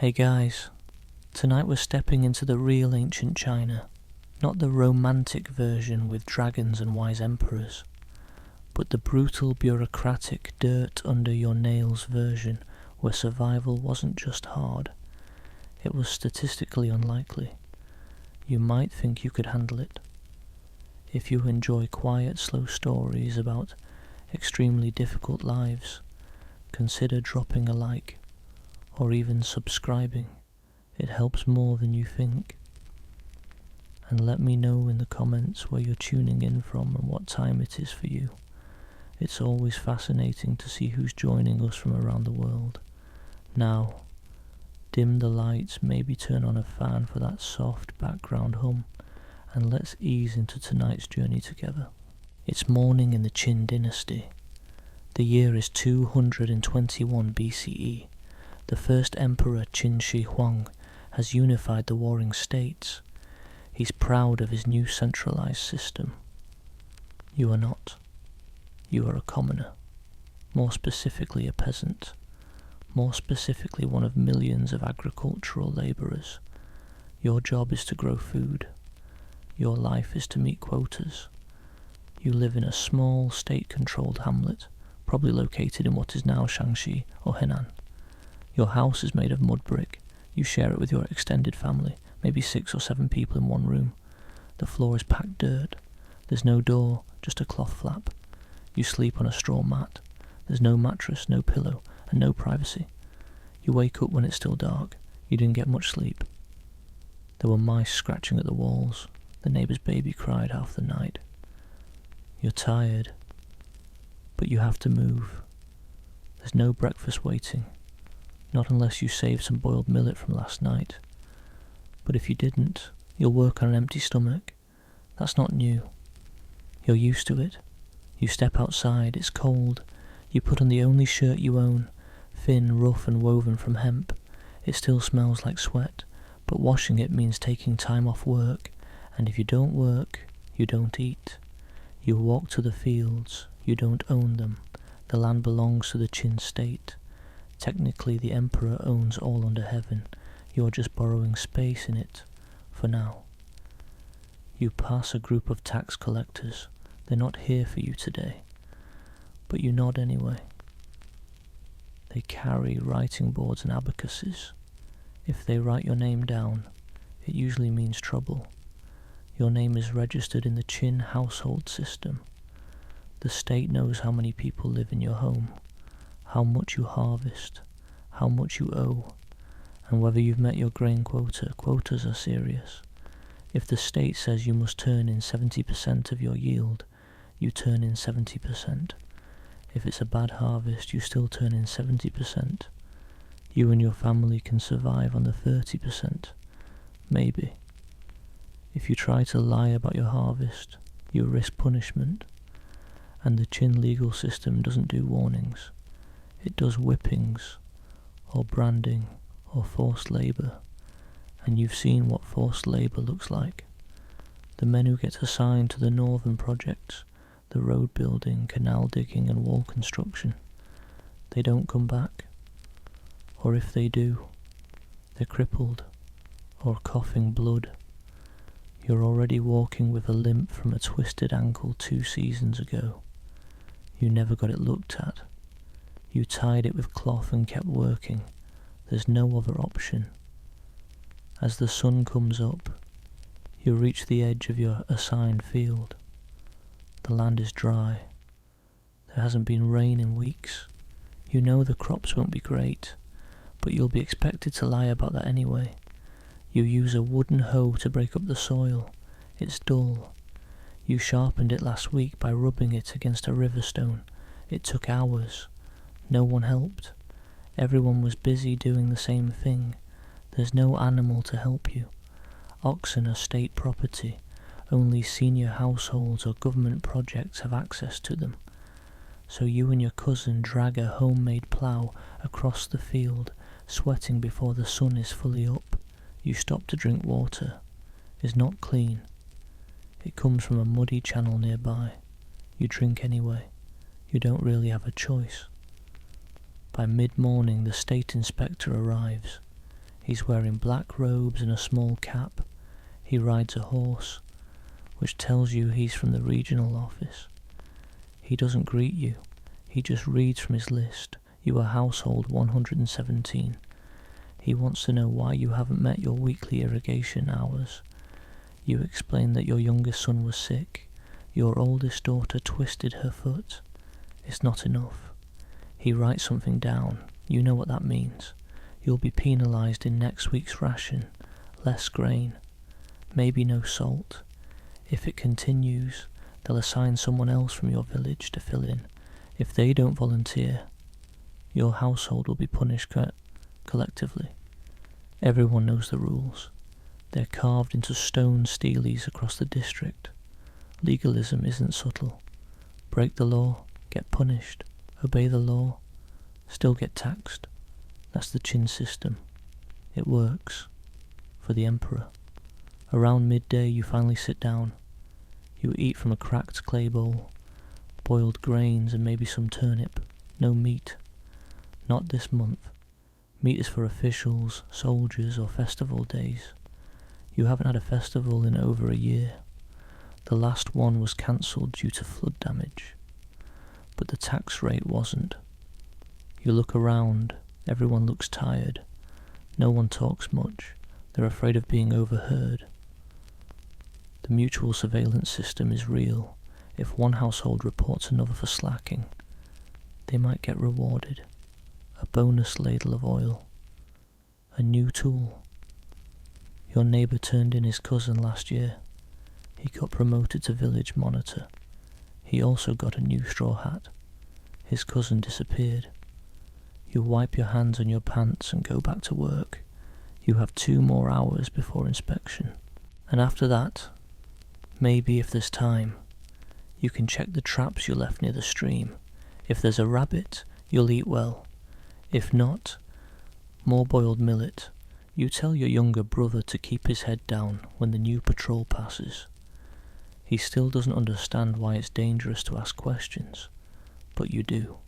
Hey guys, tonight we're stepping into the real ancient China, not the romantic version with dragons and wise emperors, but the brutal bureaucratic dirt under your nails version where survival wasn't just hard, it was statistically unlikely. You might think you could handle it. If you enjoy quiet, slow stories about extremely difficult lives, consider dropping a like, or even subscribing. It helps more than you think. And let me know in the comments where you're tuning in from and what time it is for you. It's always fascinating to see who's joining us from around the world. Now, dim the lights, maybe turn on a fan for that soft background hum, and let's ease into tonight's journey together. It's morning in the Qin Dynasty. The year is 221 BCE. The first emperor, Qin Shi Huang, has unified the warring states. He's proud of his new centralized system. You are not. You are a commoner. More specifically, a peasant. More specifically, one of millions of agricultural labourers. Your job is to grow food. Your life is to meet quotas. You live in a small, state-controlled hamlet, probably located in what is now Shaanxi or Henan. Your house is made of mud brick. You share it with your extended family, maybe 6 or 7 people in one room. The floor is packed dirt. There's no door, just a cloth flap. You sleep on a straw mat. There's no mattress, no pillow, and no privacy. You wake up when it's still dark. You didn't get much sleep. There were mice scratching at the walls. The neighbour's baby cried half the night. You're tired, but you have to move. There's no breakfast waiting. Not unless you saved some boiled millet from last night. But if you didn't, you'll work on an empty stomach. That's not new. You're used to it. You step outside, it's cold. You put on the only shirt you own, thin, rough and woven from hemp. It still smells like sweat, but washing it means taking time off work, and if you don't work, you don't eat. You walk to the fields, you don't own them. The land belongs to the Qin state. Technically, the emperor owns all under heaven. You're just borrowing space in it, for now. You pass a group of tax collectors. They're not here for you today, but you nod anyway. They carry writing boards and abacuses. If they write your name down, it usually means trouble. Your name is registered in the Qin household system. The state knows how many people live in your home, how much you harvest, how much you owe, and whether you've met your grain quota. Quotas are serious. If the state says you must turn in 70% of your yield, you turn in 70%. If it's a bad harvest, you still turn in 70%. You and your family can survive on the 30%. Maybe. If you try to lie about your harvest, you risk punishment. And the Qin legal system doesn't do warnings. It does whippings, or branding, or forced labour. And you've seen what forced labour looks like. The men who get assigned to the northern projects, the road building, canal digging and wall construction, they don't come back. Or if they do, they're crippled, or coughing blood. You're already walking with a limp from a twisted ankle 2 seasons ago. You never got it looked at. You tied it with cloth and kept working. There's no other option. As the sun comes up, you reach the edge of your assigned field. The land is dry. There hasn't been rain in weeks. You know the crops won't be great, but you'll be expected to lie about that anyway. You use a wooden hoe to break up the soil. It's dull. You sharpened it last week by rubbing it against a river stone. It took hours. No one helped. Everyone was busy doing the same thing. There's no animal to help you. Oxen are state property. Only senior households or government projects have access to them. So you and your cousin drag a homemade plough across the field, sweating before the sun is fully up. You stop to drink water. It's not clean. It comes from a muddy channel nearby. You drink anyway. You don't really have a choice. By mid-morning, the state inspector arrives. He's wearing black robes and a small cap. He rides a horse, which tells you he's from the regional office. He doesn't greet you, he just reads from his list. You are household 117. He wants to know why you haven't met your weekly irrigation hours. You explain that your youngest son was sick. Your oldest daughter twisted her foot. It's not enough. He writes something down. You know what that means. You'll be penalised in next week's ration. Less grain. Maybe no salt. If it continues, they'll assign someone else from your village to fill in. If they don't volunteer, your household will be punished collectively. Everyone knows the rules. They're carved into stone steelies across the district. Legalism isn't subtle. Break the law, get punished. Obey the law, still get taxed. That's the Qin system. It works. For the emperor. Around midday you finally sit down. You eat from a cracked clay bowl. Boiled grains and maybe some turnip. No meat. Not this month. Meat is for officials, soldiers, or festival days. You haven't had a festival in over a year. The last one was cancelled due to flood damage. But the tax rate wasn't. You look around, everyone looks tired. No one talks much. They're afraid of being overheard. The mutual surveillance system is real. If one household reports another for slacking, they might get rewarded. A bonus ladle of oil. A new tool. Your neighbour turned in his cousin last year. He got promoted to village monitor. He also got a new straw hat. His cousin disappeared. You wipe your hands on your pants and go back to work. You have 2 more hours before inspection. And after that, maybe if there's time, you can check the traps you left near the stream. If there's a rabbit, you'll eat well. If not, more boiled millet. You tell your younger brother to keep his head down when the new patrol passes. He still doesn't understand why it's dangerous to ask questions, but you do.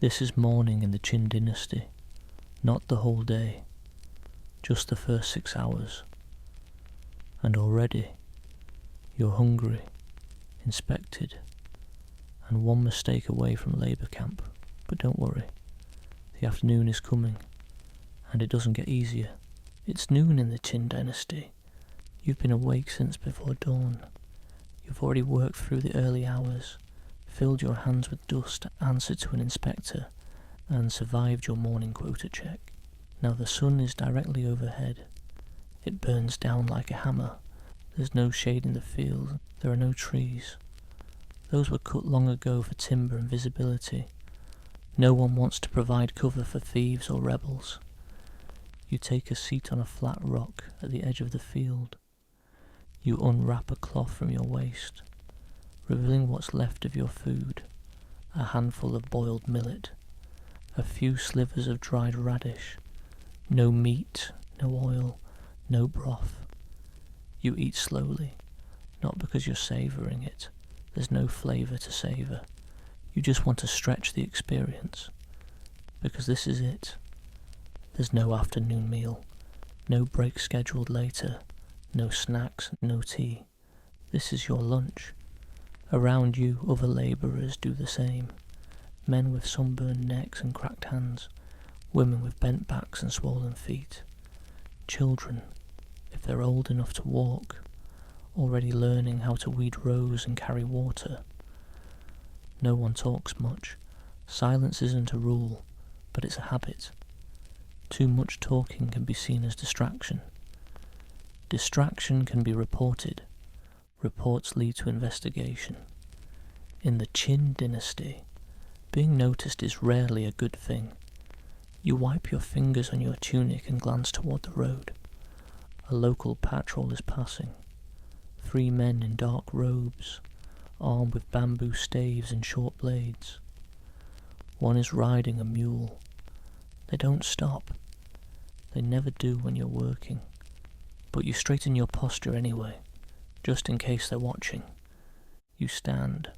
This is morning in the Qin Dynasty, not the whole day, just the first 6 hours. And already, you're hungry, inspected, and one mistake away from labour camp. But don't worry, the afternoon is coming, and it doesn't get easier. It's noon in the Qin Dynasty. You've been awake since before dawn. You've already worked through the early hours, filled your hands with dust to answer to an inspector, and survived your morning quota check. Now the sun is directly overhead. It burns down like a hammer. There's no shade in the field. There are no trees. Those were cut long ago for timber and visibility. No one wants to provide cover for thieves or rebels. You take a seat on a flat rock at the edge of the field. You unwrap a cloth from your waist, revealing what's left of your food. A handful of boiled millet, a few slivers of dried radish. No meat, no oil, no broth. You eat slowly, not because you're savouring it. There's no flavour to savour. You just want to stretch the experience, because this is it. There's no afternoon meal, no break scheduled later, no snacks, no tea. This is your lunch. Around you, other labourers do the same. Men with sunburned necks and cracked hands, women with bent backs and swollen feet. Children, if they're old enough to walk, already learning how to weed rows and carry water. No one talks much. Silence isn't a rule, but it's a habit. Too much talking can be seen as distraction. Distraction can be reported. Reports lead to investigation. In the Qin Dynasty, being noticed is rarely a good thing. You wipe your fingers on your tunic and glance toward the road. A local patrol is passing. 3 men in dark robes, armed with bamboo staves and short blades. One is riding a mule. They don't stop. They never do when you're working. But you straighten your posture anyway, just in case they're watching. You stand.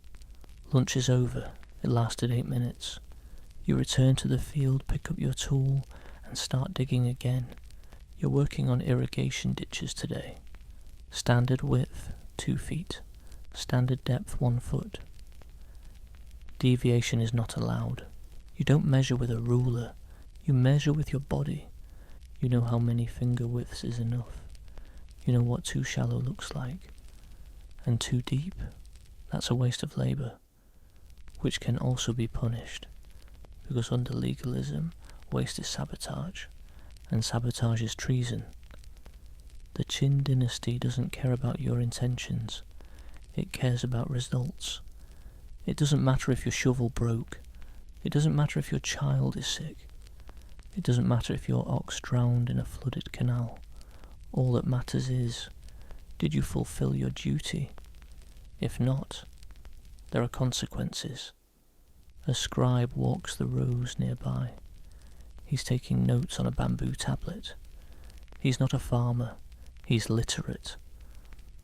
Lunch is over. It lasted 8 minutes. You return to the field, pick up your tool, and start digging again. You're working on irrigation ditches today. Standard width, 2 feet. Standard depth, 1 foot. Deviation is not allowed. You don't measure with a ruler. You measure with your body. You know how many finger widths is enough. You know what too shallow looks like. And too deep, that's a waste of labour, which can also be punished, because under legalism, waste is sabotage, and sabotage is treason. The Qin Dynasty doesn't care about your intentions, it cares about results. It doesn't matter if your shovel broke, it doesn't matter if your child is sick, it doesn't matter if your ox drowned in a flooded canal. All that matters is, did you fulfill your duty? If not, there are consequences. A scribe walks the rows nearby. He's taking notes on a bamboo tablet. He's not a farmer, he's literate,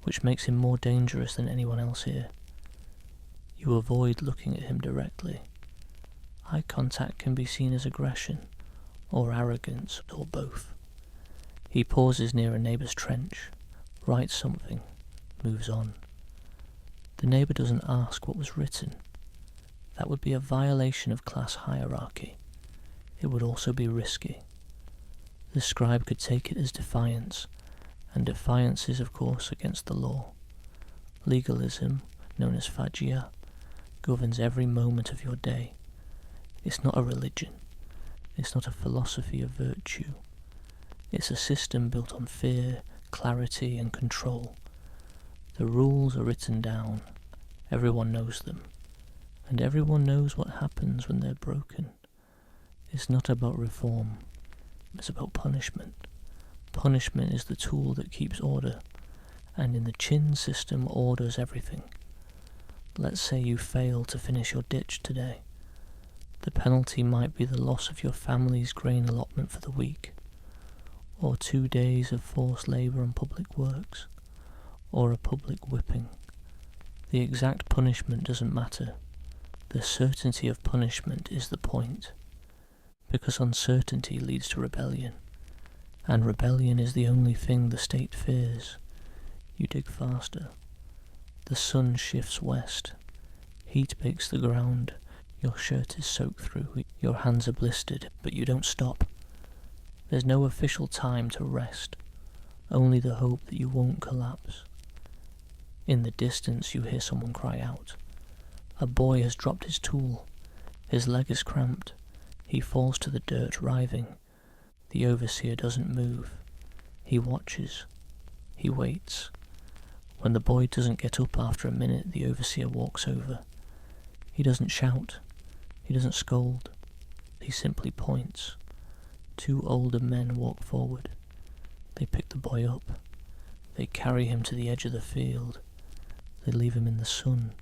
which makes him more dangerous than anyone else here. You avoid looking at him directly. Eye contact can be seen as aggression, or arrogance, or both. He pauses near a neighbour's trench, writes something, moves on. The neighbour doesn't ask what was written. That would be a violation of class hierarchy. It would also be risky. The scribe could take it as defiance, and defiance is of course against the law. Legalism, known as fajia, governs every moment of your day. It's not a religion. It's not a philosophy of virtue. It's a system built on fear, clarity, and control. The rules are written down. Everyone knows them. And everyone knows what happens when they're broken. It's not about reform. It's about punishment. Punishment is the tool that keeps order. And in the Qin system, order's everything. Let's say you fail to finish your ditch today. The penalty might be the loss of your family's grain allotment for the week, or 2 days of forced labour on public works, or a public whipping. The exact punishment doesn't matter. The certainty of punishment is the point, because uncertainty leads to rebellion, and rebellion is the only thing the state fears. You dig faster. The sun shifts west. Heat bakes the ground. Your shirt is soaked through. Your hands are blistered, but you don't stop. There's no official time to rest, only the hope that you won't collapse. In the distance you hear someone cry out. A boy has dropped his tool. His leg is cramped. He falls to the dirt, writhing. The overseer doesn't move. He watches. He waits. When the boy doesn't get up after a minute, the overseer walks over. He doesn't shout. He doesn't scold. He simply points. 2 older men walk forward. They pick the boy up. They carry him to the edge of the field. They leave him in the sun.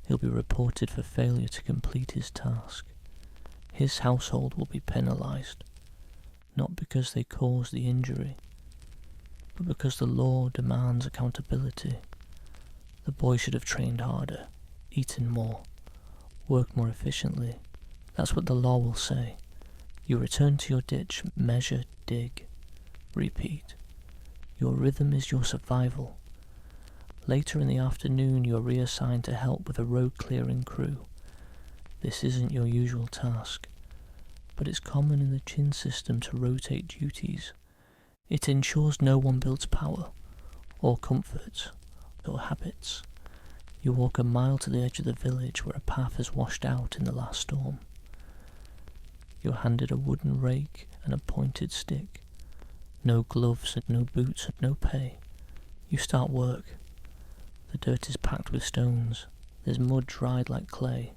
He'll be reported for failure to complete his task. His household will be penalised, not because they caused the injury, but because the law demands accountability. The boy should have trained harder, eaten more, worked more efficiently. That's what the law will say. You return to your ditch, measure, dig, repeat. Your rhythm is your survival. Later in the afternoon you're reassigned to help with a road clearing crew. This isn't your usual task, but it's common in the Qin system to rotate duties. It ensures no one builds power, or comforts, or habits. You walk a mile to the edge of the village where a path has washed out in the last storm. You're handed a wooden rake and a pointed stick. No gloves and no boots and no pay. You start work. The dirt is packed with stones. There's mud dried like clay.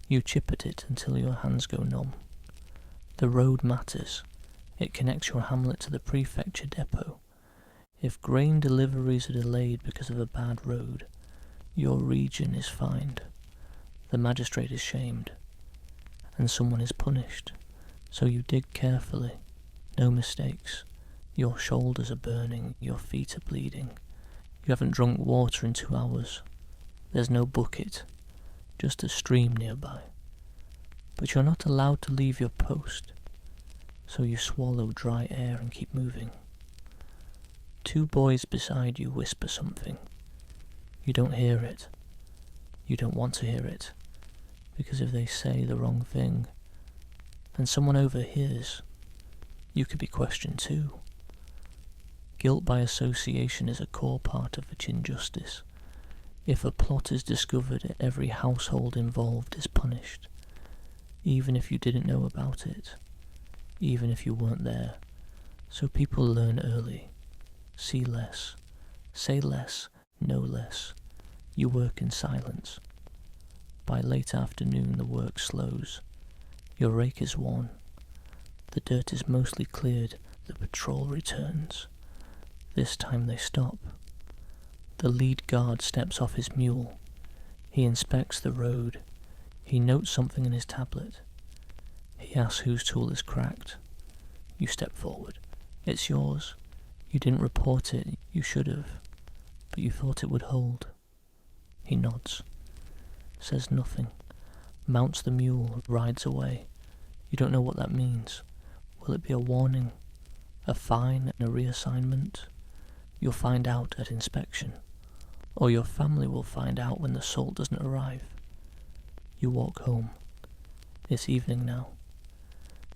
You chip at it until your hands go numb. The road matters. It connects your hamlet to the prefecture depot. If grain deliveries are delayed because of a bad road, your region is fined. The magistrate is shamed. And someone is punished. So you dig carefully. No mistakes. Your shoulders are burning. Your feet are bleeding. You haven't drunk water in 2 hours. There's no bucket. Just a stream nearby. But you're not allowed to leave your post. so you swallow dry air and keep moving. 2 boys beside you whisper something. You don't hear it. You don't want to hear it, because if they say the wrong thing, and someone overhears, you could be questioned too. Guilt by association is a core part of the Qin justice. If a plot is discovered, every household involved is punished, even if you didn't know about it, even if you weren't there. So people learn early. See less, say less, know less. You work in silence. By late afternoon the work slows. Your rake is worn. The dirt is mostly cleared. The patrol returns. This time they stop. The lead guard steps off his mule. He inspects the road. He notes something in his tablet. He asks whose tool is cracked. You step forward. It's yours. You didn't report it. You should have. But you thought it would hold. He nods. Says nothing. Mounts the mule. Rides away. You don't know what that means. Will it be a warning? A fine and a reassignment? You'll find out at inspection. Or your family will find out when the salt doesn't arrive. You walk home. It's evening now.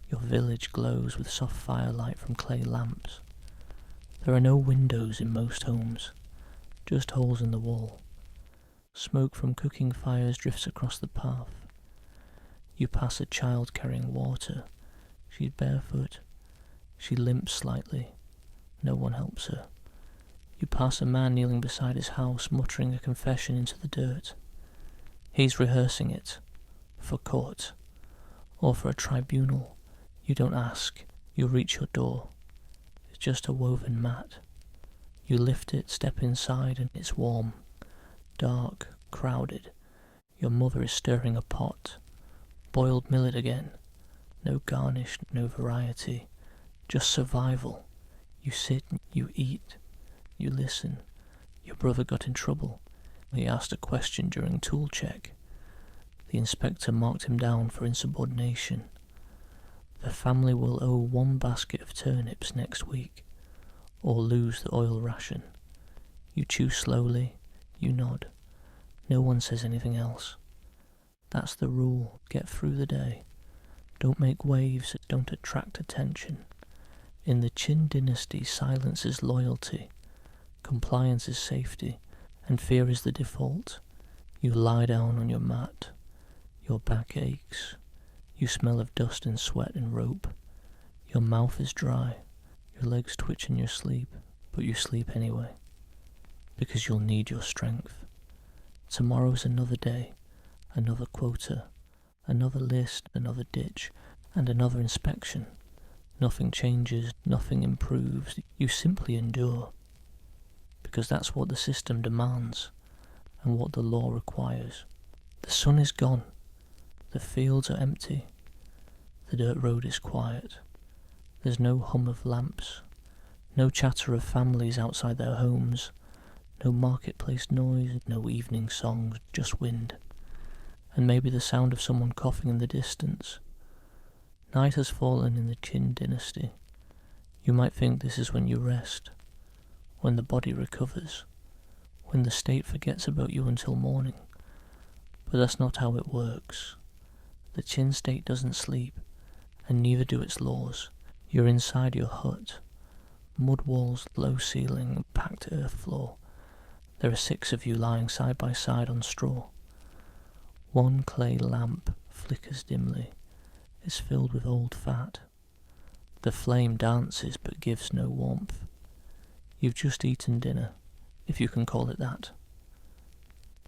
Your village glows with soft firelight from clay lamps. There are no windows in most homes, just holes in the wall. Smoke from cooking fires drifts across the path. You pass a child carrying water. She's barefoot. She limps slightly. No one helps her. You pass a man kneeling beside his house, muttering a confession into the dirt. He's rehearsing it. For court. Or for a tribunal. You don't ask. You reach your door. It's just a woven mat. You lift it, step inside, and it's warm. Dark, crowded. Your mother is stirring a pot. Boiled millet again. No garnish, no variety. Just survival. You sit, you eat. You listen. Your brother got in trouble. He asked a question during tool check. The inspector marked him down for insubordination. The family will owe 1 basket of turnips next week, or lose the oil ration. You chew slowly. You nod. No one says anything else. That's the rule. Get through the day. Don't make waves. Don't attract attention. In the Qin Dynasty, silence is loyalty. Compliance is safety, and fear is the default. You lie down on your mat. Your back aches. You smell of dust and sweat and rope. Your mouth is dry. Your legs twitch in your sleep, but you sleep anyway. Because you'll need your strength. Tomorrow's another day, another quota, another list, another ditch, and another inspection. Nothing changes, nothing improves. You simply endure. Because that's what the system demands, and what the law requires. The sun is gone. The fields are empty. The dirt road is quiet. There's no hum of lamps. No chatter of families outside their homes. No marketplace noise, no evening songs, just wind. And maybe the sound of someone coughing in the distance. Night has fallen in the Qin Dynasty. You might think this is when you rest. When the body recovers, when the state forgets about you until morning. But that's not how it works. The Qin state doesn't sleep, and neither do its laws. You're inside your hut. Mud walls, low ceiling, packed earth floor. There are 6 of you lying side by side on straw. 1 clay lamp flickers dimly. It's filled with old fat. The flame dances but gives no warmth. You've just eaten dinner, if you can call it that.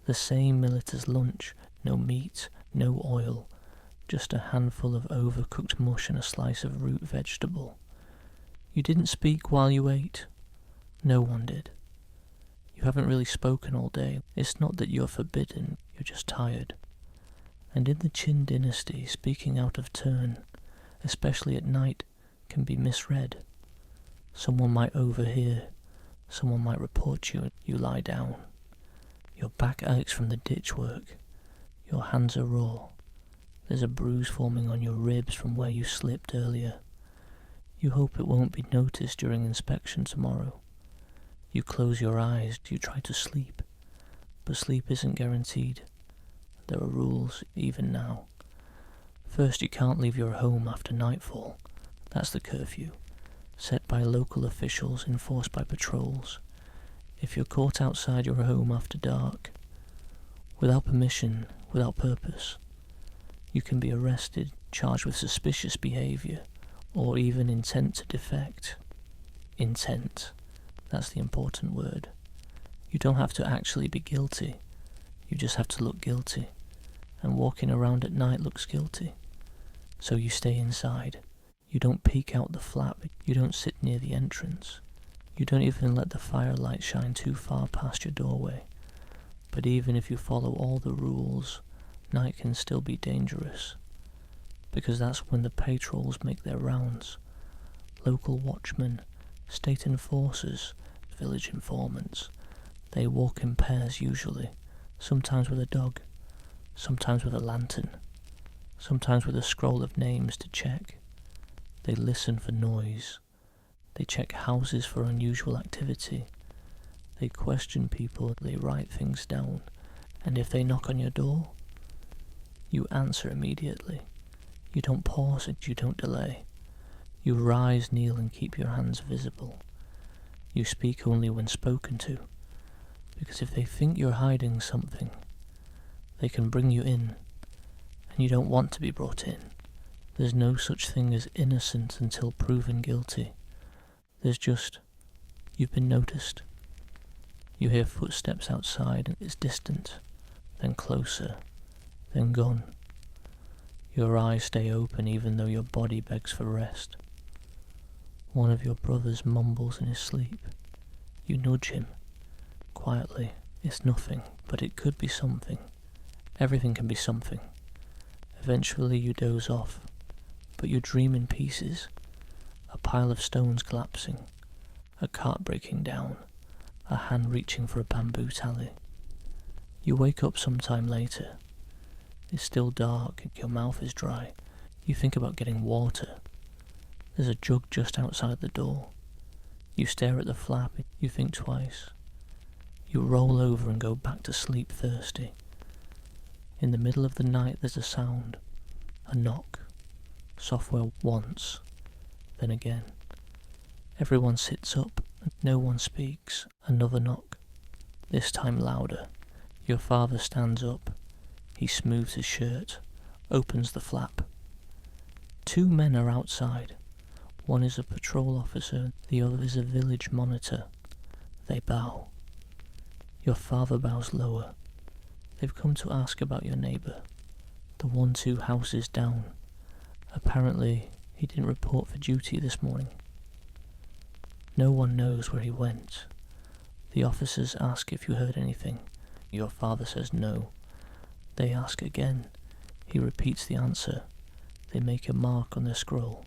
The same millet as lunch, no meat, no oil, just a handful of overcooked mush and a slice of root vegetable. You didn't speak while you ate. No one did. You haven't really spoken all day. It's not that you're forbidden, you're just tired. And in the Qin Dynasty, speaking out of turn, especially at night, can be misread. Someone might overhear. Someone might report you. You lie down. Your back aches from the ditch work. Your hands are raw. There's a bruise forming on your ribs from where you slipped earlier. You hope it won't be noticed during inspection tomorrow. You close your eyes, you try to sleep, but sleep isn't guaranteed. There are rules, even now. First, you can't leave your home after nightfall. That's the curfew, set by local officials, enforced by patrols. If you're caught outside your home after dark, without permission, without purpose, you can be arrested, charged with suspicious behaviour, or even intent to defect. Intent. That's the important word. You don't have to actually be guilty. You just have to look guilty. And walking around at night looks guilty. So you stay inside. You don't peek out the flap. You don't sit near the entrance. You don't even let the firelight shine too far past your doorway. But even if you follow all the rules, night can still be dangerous. Because that's when the patrols make their rounds. Local watchmen, state enforcers, village informants. They walk in pairs usually, sometimes with a dog, sometimes with a lantern, sometimes with a scroll of names to check. They listen for noise. They check houses for unusual activity. They question people, they write things down, and if they knock on your door, you answer immediately. You don't pause it, you don't delay. You rise, kneel, and keep your hands visible. You speak only when spoken to, because if they think you're hiding something, they can bring you in, and you don't want to be brought in. There's no such thing as innocent until proven guilty. There's just, you've been noticed. You hear footsteps outside and it's distant, then closer, then gone. Your eyes stay open even though your body begs for rest. One of your brothers mumbles in his sleep. You nudge him, quietly. It's nothing, but it could be something. Everything can be something. Eventually you doze off, but you dream in pieces. A pile of stones collapsing, a cart breaking down, a hand reaching for a bamboo tally. You wake up sometime later. It's still dark, your mouth is dry. You think about getting water. There's a jug just outside the door. You stare at the flap, you think twice. You roll over and go back to sleep thirsty. In the middle of the night there's a sound, a knock. Software once, then again. Everyone sits up, no one speaks. Another knock, this time louder. Your father stands up. He smooths his shirt, opens the flap. Two men are outside. One is a patrol officer, the other is a village monitor. They bow. Your father bows lower. They've come to ask about your neighbour, the one 2 houses down. Apparently, he didn't report for duty this morning. No one knows where he went. The officers ask if you heard anything. Your father says no. They ask again. He repeats the answer. They make a mark on their scroll,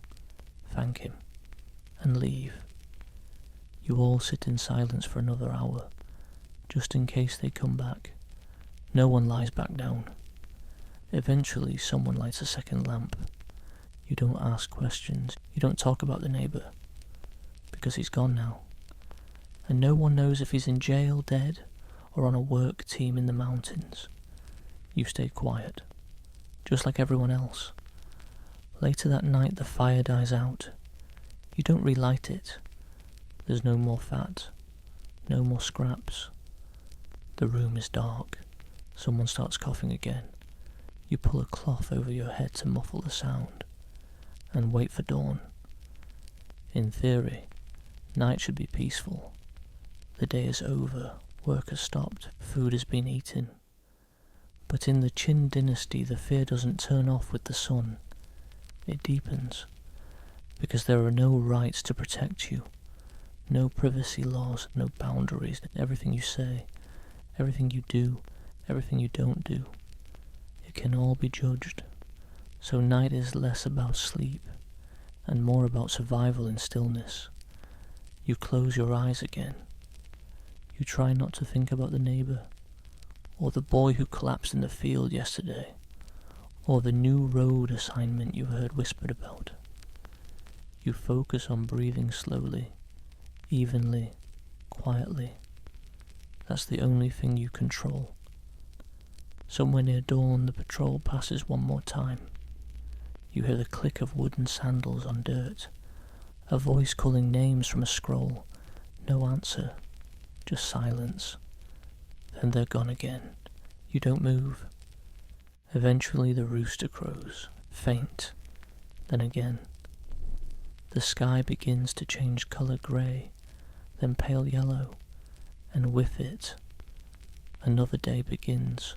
thank him, and leave. You all sit in silence for another hour, just in case they come back. No one lies back down. Eventually someone lights a second lamp. You don't ask questions. You don't talk about the neighbour, because he's gone now. And no one knows if he's in jail, dead, or on a work team in the mountains. You stay quiet, just like everyone else. Later that night the fire dies out. You don't relight it. There's no more fat, no more scraps. The room is dark. Someone starts coughing again. You pull a cloth over your head to muffle the sound, and wait for dawn. In theory, night should be peaceful. The day is over, work has stopped, food has been eaten. But in the Qin Dynasty the fear doesn't turn off with the sun. It deepens, because there are no rights to protect you. No privacy laws, no boundaries. Everything you say, everything you do, everything you don't do, it can all be judged. So night is less about sleep, and more about survival in stillness. You close your eyes again. You try not to think about the neighbour, or the boy who collapsed in the field yesterday, or the new road assignment you heard whispered about. You focus on breathing slowly, evenly, quietly. That's the only thing you control. Somewhere near dawn, the patrol passes one more time. You hear the click of wooden sandals on dirt, a voice calling names from a scroll. No answer, just silence. Then they're gone again. You don't move. Eventually the rooster crows, faint, then again. The sky begins to change colour grey, then pale yellow, and with it, another day begins.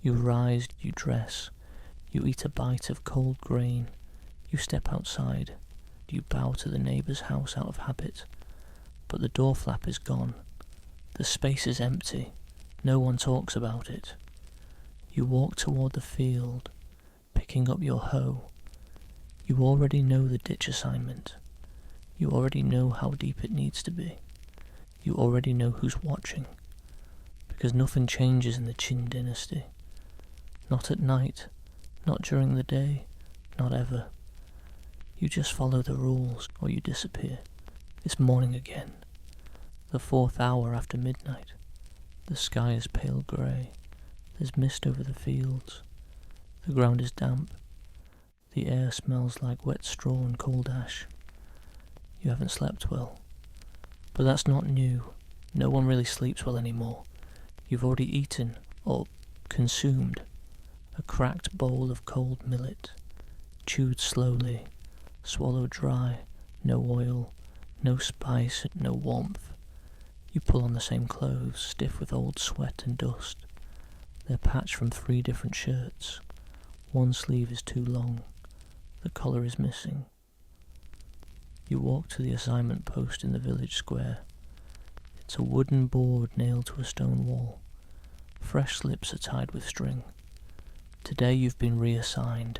You rise, you dress, you eat a bite of cold grain, you step outside, you bow to the neighbour's house out of habit, but the door flap is gone. The space is empty, no one talks about it. You walk toward the field, picking up your hoe. You already know the ditch assignment. You already know how deep it needs to be. You already know who's watching, because nothing changes in the Qin Dynasty. Not at night, not during the day, not ever. You just follow the rules, or you disappear. It's morning again, the 4th hour after midnight. The sky is pale grey. There's mist over the fields. The ground is damp. The air smells like wet straw and cold ash. You haven't slept well. But that's not new. No one really sleeps well anymore. You've already eaten, or consumed, a cracked bowl of cold millet, chewed slowly, swallowed dry, no oil, no spice, no warmth. You pull on the same clothes, stiff with old sweat and dust. They're patched from 3 different shirts. One sleeve is too long. The collar is missing. You walk to the assignment post in the village square. It's a wooden board nailed to a stone wall. Fresh slips are tied with string. Today you've been reassigned.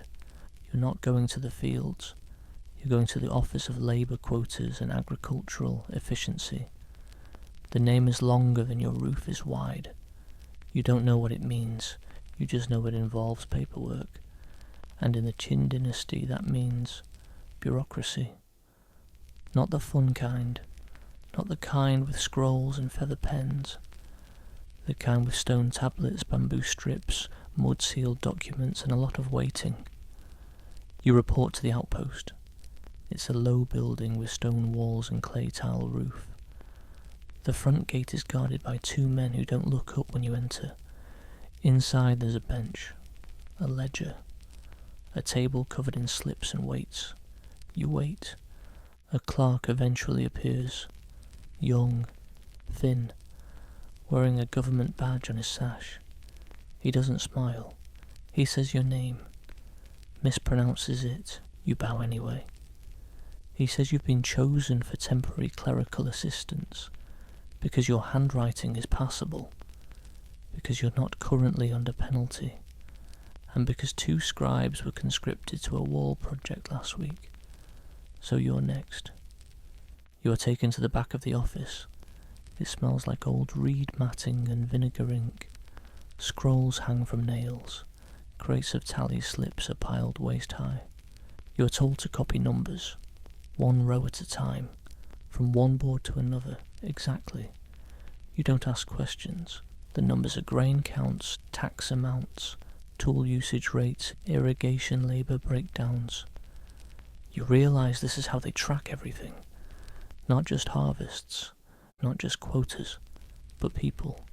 You're not going to the fields. You're going to the Office of Labour Quotas and Agricultural Efficiency. The name is longer than your roof is wide. You don't know what it means. You just know it involves paperwork. And in the Qin Dynasty that means bureaucracy. Not the fun kind. Not the kind with scrolls and feather pens. The kind with stone tablets, bamboo strips, mud-sealed documents, and a lot of waiting. You report to the outpost. It's a low building with stone walls and clay tile roof. The front gate is guarded by 2 men who don't look up when you enter. Inside there's a bench, a ledger, a table covered in slips and weights. You wait. A clerk eventually appears, young, thin, wearing a government badge on his sash. He doesn't smile. He says your name, mispronounces it. You bow anyway. He says you've been chosen for temporary clerical assistance because your handwriting is passable, because you're not currently under penalty, and because 2 scribes were conscripted to a wall project last week. So you're next. You are taken to the back of the office. It smells like old reed matting and vinegar ink. Scrolls hang from nails. Crates of tally slips are piled waist high. You are told to copy numbers, 1 row at a time, from one board to another, exactly. You don't ask questions. The numbers are grain counts, tax amounts, tool usage rates, irrigation labour breakdowns. You realise this is how they track everything. Not just harvests, not just quotas, but people.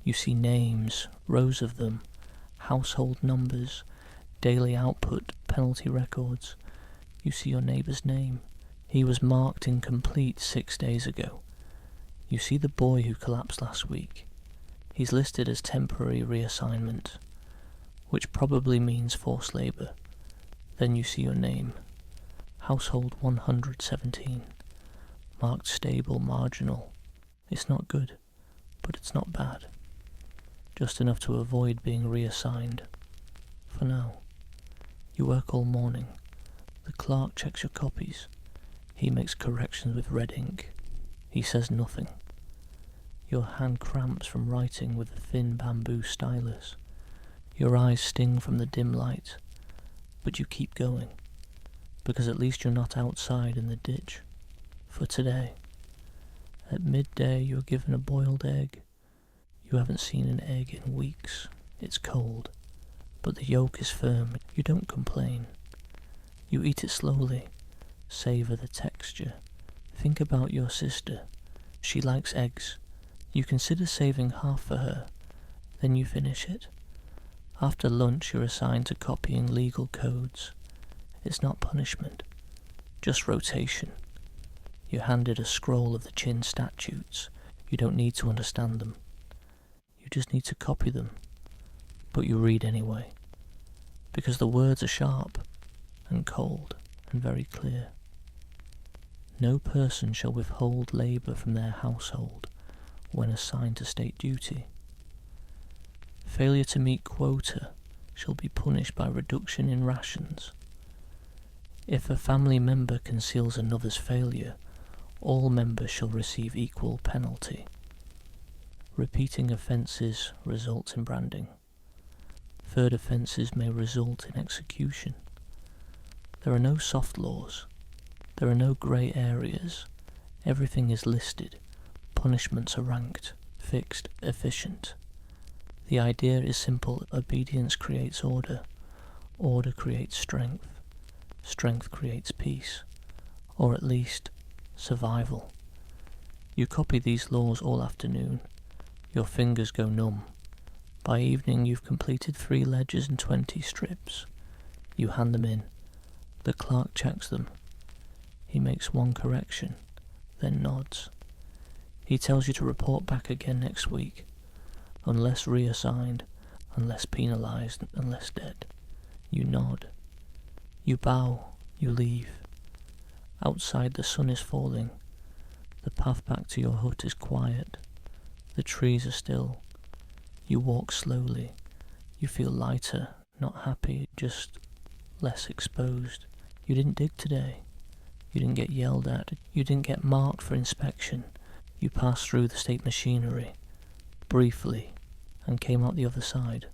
You see names, rows of them, household numbers, daily output, penalty records. You see your neighbour's name. He was marked incomplete 6 days ago. You see the boy who collapsed last week. He's listed as temporary reassignment, which probably means forced labour. Then you see your name. Household 117. Marked stable, marginal. It's not good, but it's not bad. Just enough to avoid being reassigned. For now. You work all morning. The clerk checks your copies. He makes corrections with red ink. He says nothing. Your hand cramps from writing with a thin bamboo stylus. Your eyes sting from the dim light, but you keep going. because at least you're not outside in the ditch. For today, at midday you're given a boiled egg. You haven't seen an egg in weeks. It's cold, but the yolk is firm. You don't complain. You eat it slowly, savour the texture. Think about your sister. She likes eggs. You consider saving half for her, then you finish it. After lunch you're assigned to copying legal codes. It's not punishment, just rotation. You're handed a scroll of the Qin statutes. You don't need to understand them. You just need to copy them. But you read anyway, because the words are sharp and cold and very clear. No person shall withhold labour from their household when assigned to state duty. Failure to meet quota shall be punished by reduction in rations. If a family member conceals another's failure, all members shall receive equal penalty. Repeating offences results in branding. Third offences may result in execution. There are no soft laws. There are no grey areas. Everything is listed. Punishments are ranked, fixed, efficient. The idea is simple. Obedience creates order. Order creates strength. Strength creates peace. Or at least, survival. You copy these laws all afternoon. Your fingers go numb. By evening you've completed 3 ledgers and 20 strips. You hand them in. The clerk checks them. He makes one correction, then nods. He tells you to report back again next week, unless reassigned, unless penalised, unless dead. You nod. You bow. You leave. Outside the sun is falling. The path back to your hut is quiet. The trees are still. You walk slowly. You feel lighter, not happy, just less exposed. You didn't dig today. You didn't get yelled at. You didn't get marked for inspection. You passed through the state machinery, briefly, and came out the other side.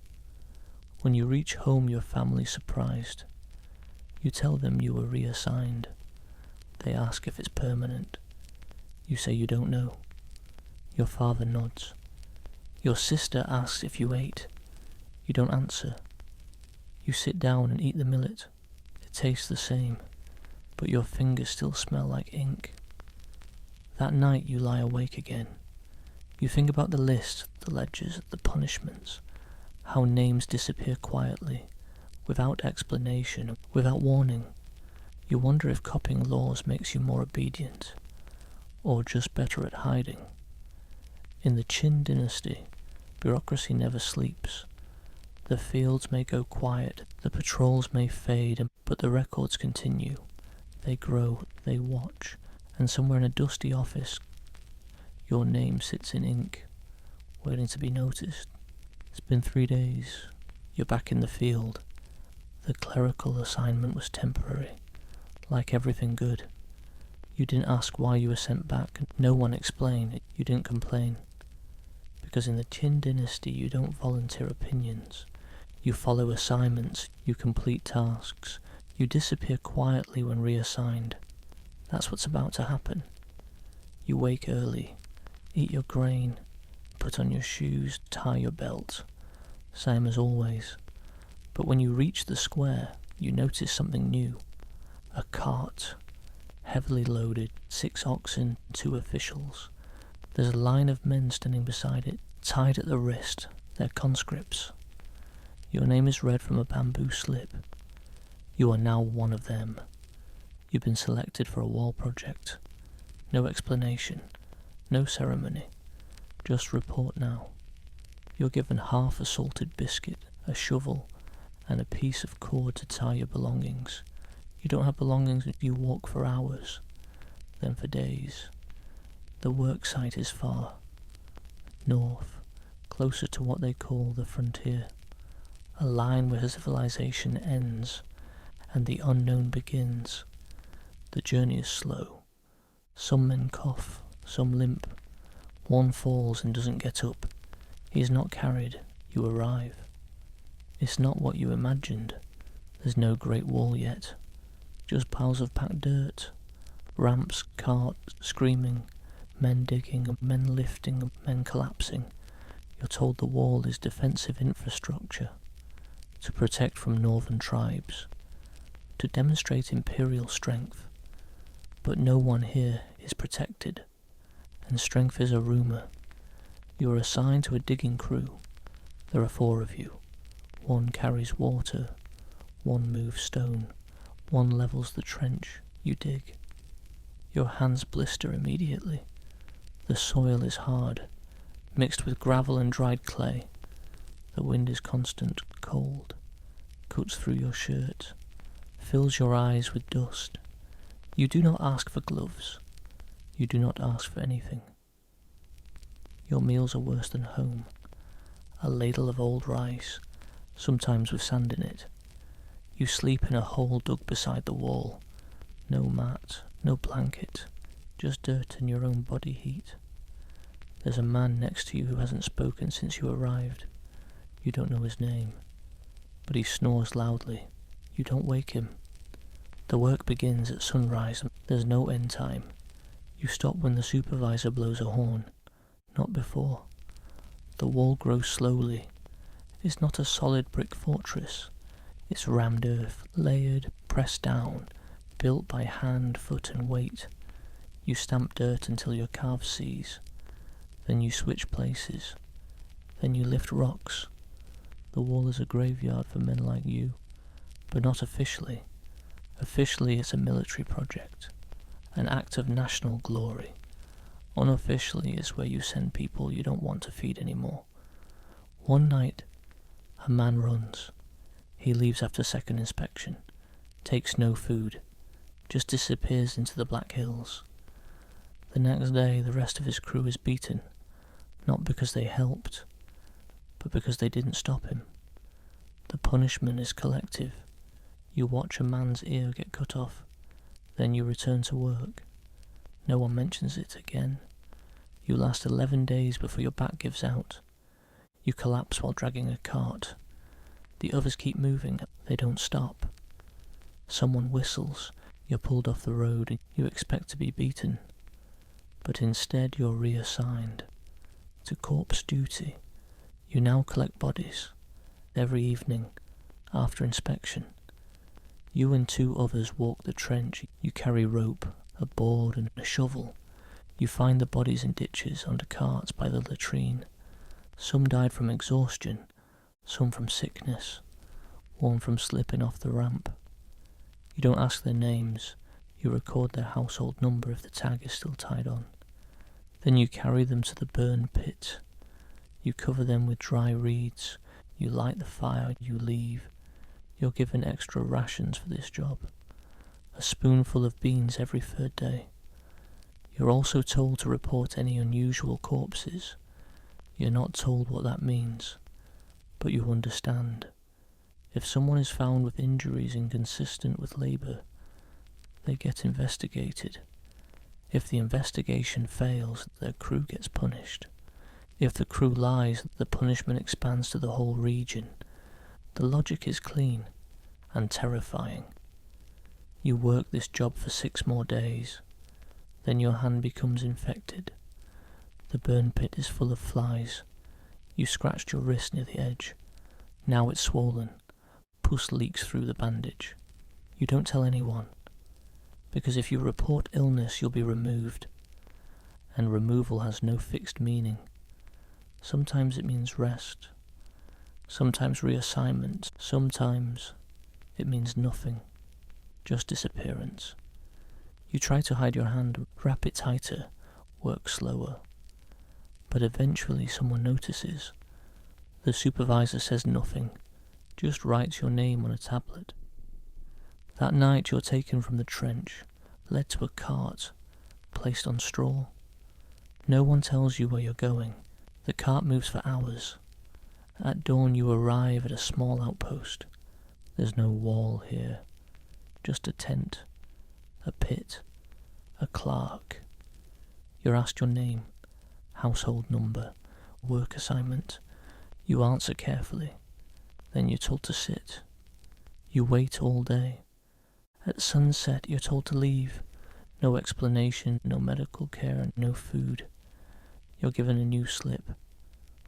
When you reach home, your family's surprised. You tell them you were reassigned. They ask if it's permanent. You say you don't know. Your father nods. Your sister asks if you ate. You don't answer. You sit down and eat the millet. It tastes the same, but your fingers still smell like ink. That night you lie awake again. You think about the list, the ledgers, the punishments, how names disappear quietly, without explanation, without warning. You wonder if copying laws makes you more obedient, or just better at hiding. In the Qin Dynasty, bureaucracy never sleeps. The fields may go quiet, the patrols may fade, but the records continue. They grow, they watch, and somewhere in a dusty office, your name sits in ink, waiting to be noticed. It's been 3 days. You're back in the field. The clerical assignment was temporary, like everything good. You didn't ask why you were sent back. No one explained. You didn't complain. Because in the Qin Dynasty you don't volunteer opinions. You follow assignments. You complete tasks. You disappear quietly when reassigned. That's what's about to happen. You wake early, eat your grain, put on your shoes, tie your belt. Same as always. But when you reach the square, you notice something new. A cart, heavily loaded, 6 oxen, 2 officials. There's a line of men standing beside it, tied at the wrist. They're conscripts. Your name is read from a bamboo slip. You are now one of them. You've been selected for a wall project. No explanation, no ceremony. Just report now. You're given half a salted biscuit, a shovel, and a piece of cord to tie your belongings. You don't have belongings, you walk for hours, then for days. The work site is far, north, closer to what they call the frontier, a line where civilization ends and the unknown begins. The journey is slow. Some men cough, some limp. One falls and doesn't get up. He is not carried. You arrive. It's not what you imagined. There's no great wall yet. just piles of packed dirt, ramps, carts, screaming, men digging, men lifting, men collapsing. You're told the wall is defensive infrastructure, to protect from northern tribes, to demonstrate imperial strength. But no one here is protected, and strength is a rumour. You are assigned to a digging crew. There are 4 of you. One carries water, one moves stone, one levels the trench you dig. Your hands blister immediately. The soil is hard, mixed with gravel and dried clay. The wind is constant, cold, cuts through your shirt, fills your eyes with dust. You do not ask for gloves. You do not ask for anything. Your meals are worse than home. A ladle of old rice, sometimes with sand in it. You sleep in a hole dug beside the wall. No mat, no blanket, just dirt and your own body heat. There's a man next to you who hasn't spoken since you arrived. You don't know his name, but he snores loudly. You don't wake him. The work begins at sunrise. There's no end time. You stop when the supervisor blows a horn, not before. The wall grows slowly. It's not a solid brick fortress. It's rammed earth, layered, pressed down, built by hand, foot and weight. You stamp dirt until your calves seize. Then you switch places. Then you lift rocks. The wall is a graveyard for men like you, but not officially. Officially it's a military project, an act of national glory. Unofficially it's where you send people you don't want to feed anymore. One night, a man runs. He leaves after second inspection, takes no food, just disappears into the Black Hills. The next day the rest of his crew is beaten, not because they helped, but because they didn't stop him. The punishment is collective. You watch a man's ear get cut off, then you return to work. No one mentions it again. You last 11 days before your back gives out. You collapse while dragging a cart. The others keep moving, they don't stop. Someone whistles, you're pulled off the road and you expect to be beaten. But instead you're reassigned to corpse duty. You now collect bodies every evening after inspection. You and 2 others walk the trench. You carry rope, a board and a shovel. You find the bodies in ditches under carts by the latrine. Some died from exhaustion, some from sickness, one from slipping off the ramp. You don't ask their names. You record their household number if the tag is still tied on. Then you carry them to the burn pit. You cover them with dry reeds. You light the fire. You leave. You're given extra rations for this job. A spoonful of beans every 3rd day. You're also told to report any unusual corpses. You're not told what that means, but you understand. If someone is found with injuries inconsistent with labour, they get investigated. If the investigation fails, their crew gets punished. If the crew lies, the punishment expands to the whole region. The logic is clean and terrifying. You work this job for 6 more days, then your hand becomes infected. The burn pit is full of flies. You scratched your wrist near the edge. Now it's swollen. Pus leaks through the bandage. You don't tell anyone, because if you report illness you'll be removed, and removal has no fixed meaning. Sometimes it means rest, sometimes reassignment, sometimes it means nothing, just disappearance. You try to hide your hand, wrap it tighter, work slower, but eventually someone notices. The supervisor says nothing, just writes your name on a tablet. That night you're taken from the trench, led to a cart, placed on straw. No one tells you where you're going. The cart moves for hours. At dawn you arrive at a small outpost. There's no wall here, just a tent, a pit, a clerk. You're asked your name, household number, work assignment. You answer carefully. Then you're told to sit. You wait all day. At sunset you're told to leave. No explanation, no medical care, no food. You're given a new slip.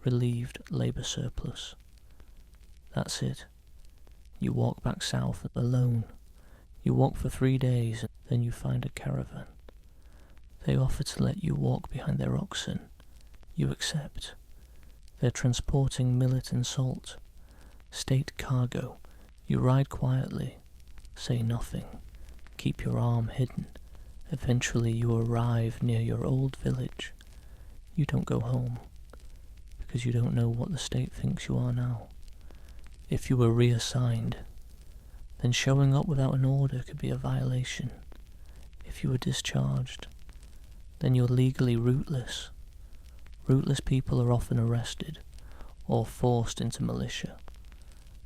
Relieved labour surplus. That's it. You walk back south alone. You walk for 3 days, and then you find a caravan. They offer to let you walk behind their oxen. You accept. They're transporting millet and salt. State cargo. You ride quietly. Say nothing. Keep your arm hidden. Eventually you arrive near your old village. You don't go home, because you don't know what the state thinks you are now. If you were reassigned, then showing up without an order could be a violation. If you were discharged, then you're legally rootless. Rootless people are often arrested or forced into militia.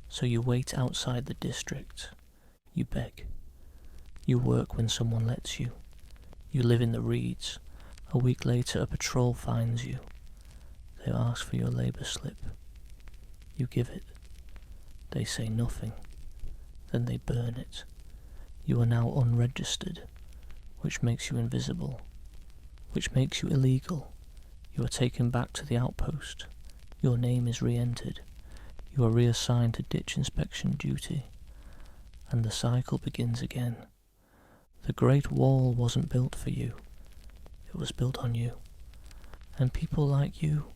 So you wait outside the district. You beg. You work when someone lets you. You live in the reeds. A week later a patrol finds you. They ask for your labour slip. You give it. They say nothing. Then they burn it. You are now unregistered, which makes you invisible, which makes you illegal. You are taken back to the outpost. Your name is re-entered. You are reassigned to ditch inspection duty. And the cycle begins again. The Great Wall wasn't built for you. It was built on you. And people like you,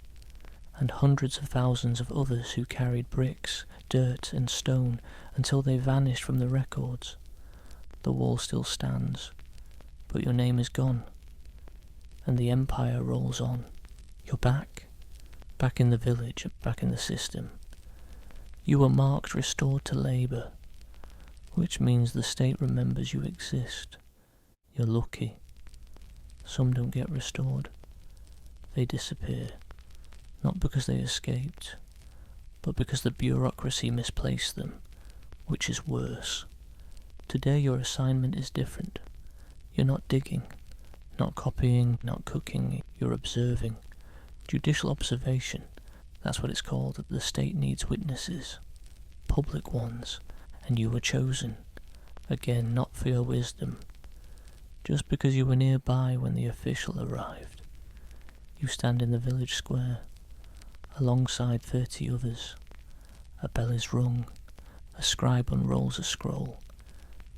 and hundreds of thousands of others who carried bricks, dirt and stone until they vanished from the records. The wall still stands, but your name is gone. And the empire rolls on. You're back. Back in the village, back in the system. You were marked restored to labour, which means the state remembers you exist. You're lucky. Some don't get restored. They disappear, not because they escaped, but because the bureaucracy misplaced them, which is worse. Today your assignment is different. You're not digging, not copying, not cooking, you're observing. Judicial observation, that's what it's called. The state needs witnesses, public ones, and you were chosen. Again, not for your wisdom, just because you were nearby when the official arrived. You stand in the village square, alongside 30 others. A bell is rung, a scribe unrolls a scroll.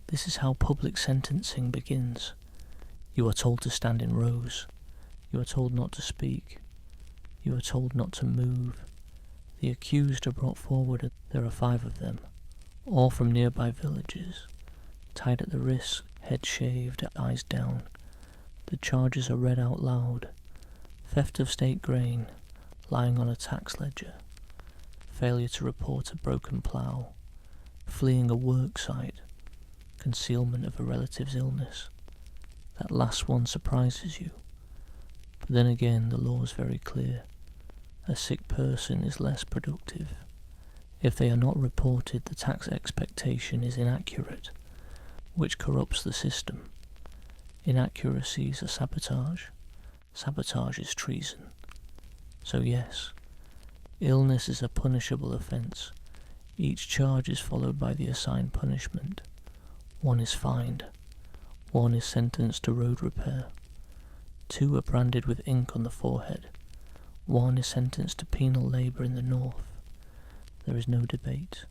This is how public sentencing begins. You are told to stand in rows. You are told not to speak. You are told not to move. The accused are brought forward. There are 5 of them, all from nearby villages, tied at the wrists, head shaved, eyes down. The charges are read out loud. Theft of state grain, lying on a tax ledger, failure to report a broken plough, fleeing a work site, concealment of a relative's illness. That last one surprises you. But then again, the law is very clear. A sick person is less productive. If they are not reported, the tax expectation is inaccurate, which corrupts the system. Inaccuracies are sabotage. Sabotage is treason. So yes, illness is a punishable offence. Each charge is followed by the assigned punishment. 1 is fined. 1 is sentenced to road repair. 2 are branded with ink on the forehead. 1 is sentenced to penal labour in the north. There is no debate,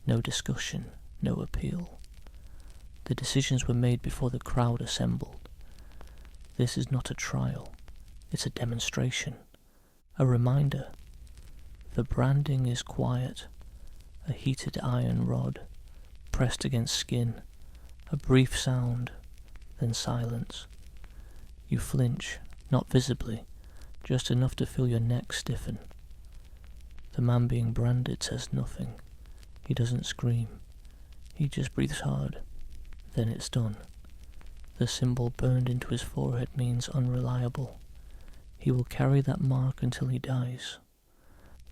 no discussion, no appeal. The decisions were made before the crowd assembled. This is not a trial, it's a demonstration, a reminder. The branding is quiet, a heated iron rod pressed against skin, a brief sound, then silence. You flinch, not visibly, just enough to feel your neck stiffen. The man being branded says nothing. He doesn't scream. He just breathes hard. Then it's done. The symbol burned into his forehead means unreliable. He will carry that mark until he dies.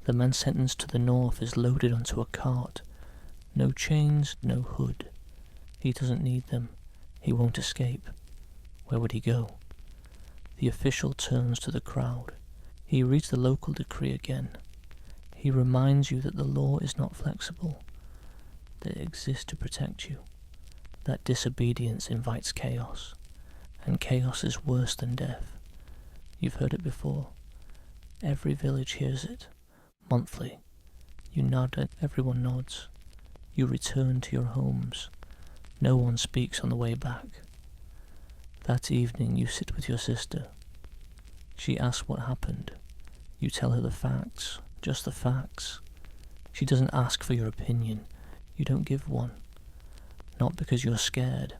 The man sentenced to the north is loaded onto a cart. No chains, no hood. He doesn't need them. He won't escape. Where would he go? The official turns to the crowd. He reads the local decree again. He reminds you that the law is not flexible, that it exists to protect you. that disobedience invites chaos, and chaos is worse than death. You've heard it before. Every village hears it, monthly. You nod and everyone nods. You return to your homes. No one speaks on the way back. That evening you sit with your sister. She asks what happened. You tell her the facts, just the facts. She doesn't ask for your opinion. You don't give one. Not because you're scared,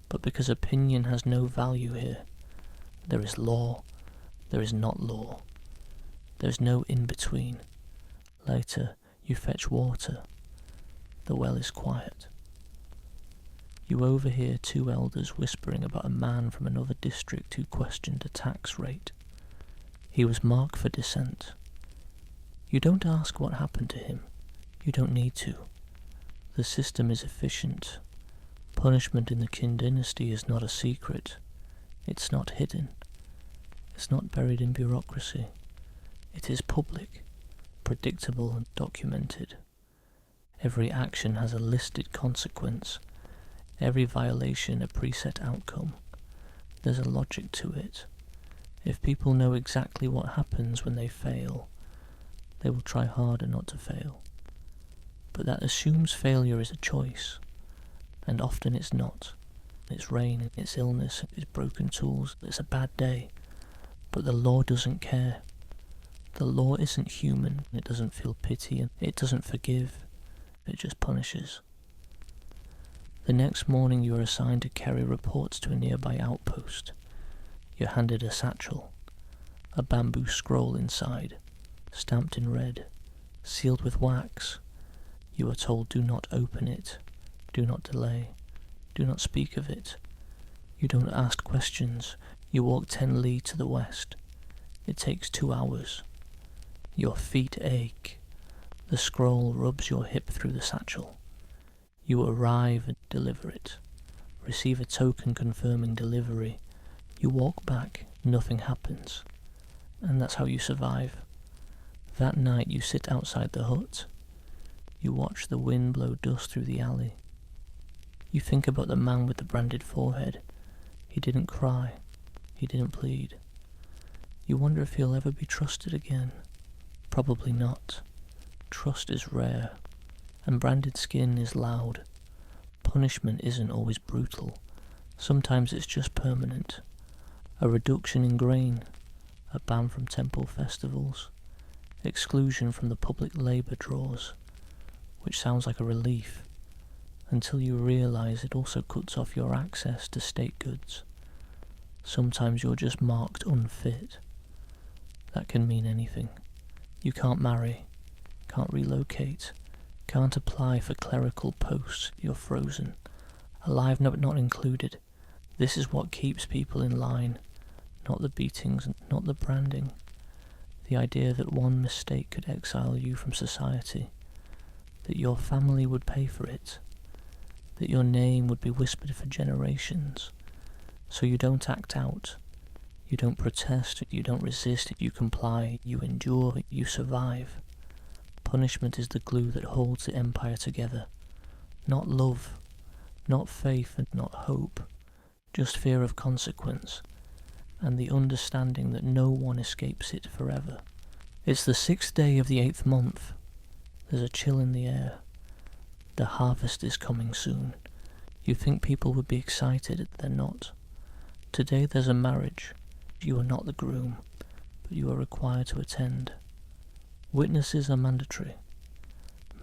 but because opinion has no value here. There is law, there is not law. There's no in-between. Later, you fetch water. The well is quiet. You overhear two elders whispering about a man from another district who questioned a tax rate. He was marked for dissent. You don't ask what happened to him. You don't need to. The system is efficient. Punishment in the Qin Dynasty is not a secret. It's not hidden. It's not buried in bureaucracy. It is public, predictable and documented. Every action has a listed consequence. Every violation a preset outcome. There's a logic to it. If people know exactly what happens when they fail, they will try harder not to fail. But that assumes failure is a choice, and often it's not. It's rain, it's illness, it's broken tools, it's a bad day. But the law doesn't care. The law isn't human, it doesn't feel pity, and it doesn't forgive, it just punishes. The next morning you are assigned to carry reports to a nearby outpost. You're handed a satchel, a bamboo scroll inside, stamped in red, sealed with wax. You are told do not open it, do not delay, do not speak of it. You don't ask questions. You walk 10 li to the west. It takes 2 hours. Your feet ache. The scroll rubs your hip through the satchel. You arrive and deliver it. Receive a token confirming delivery. You walk back, nothing happens. And that's how you survive. That night you sit outside the hut. You watch the wind blow dust through the alley. You think about the man with the branded forehead. He didn't cry. He didn't plead. You wonder if he'll ever be trusted again. Probably not. Trust is rare, and branded skin is loud. Punishment isn't always brutal. Sometimes it's just permanent. A reduction in grain, a ban from temple festivals, exclusion from the public labour draws, which sounds like a relief, until you realise it also cuts off your access to state goods. Sometimes you're just marked unfit. That can mean anything. You can't marry, can't relocate, can't apply for clerical posts, you're frozen. Alive but not included. This is what keeps people in line, not the beatings, not the branding. The idea that one mistake could exile you from society, that your family would pay for it, that your name would be whispered for generations. So you don't act out, you don't protest, you don't resist, you comply, you endure, you survive. Punishment is the glue that holds the empire together. Not love, not faith and not hope, just fear of consequence, and the understanding that no one escapes it forever. It's the 6th day of the 8th month. There's a chill in the air. The harvest is coming soon. You think people would be excited, they're not. Today there's a marriage. You are not the groom, but you are required to attend. Witnesses are mandatory.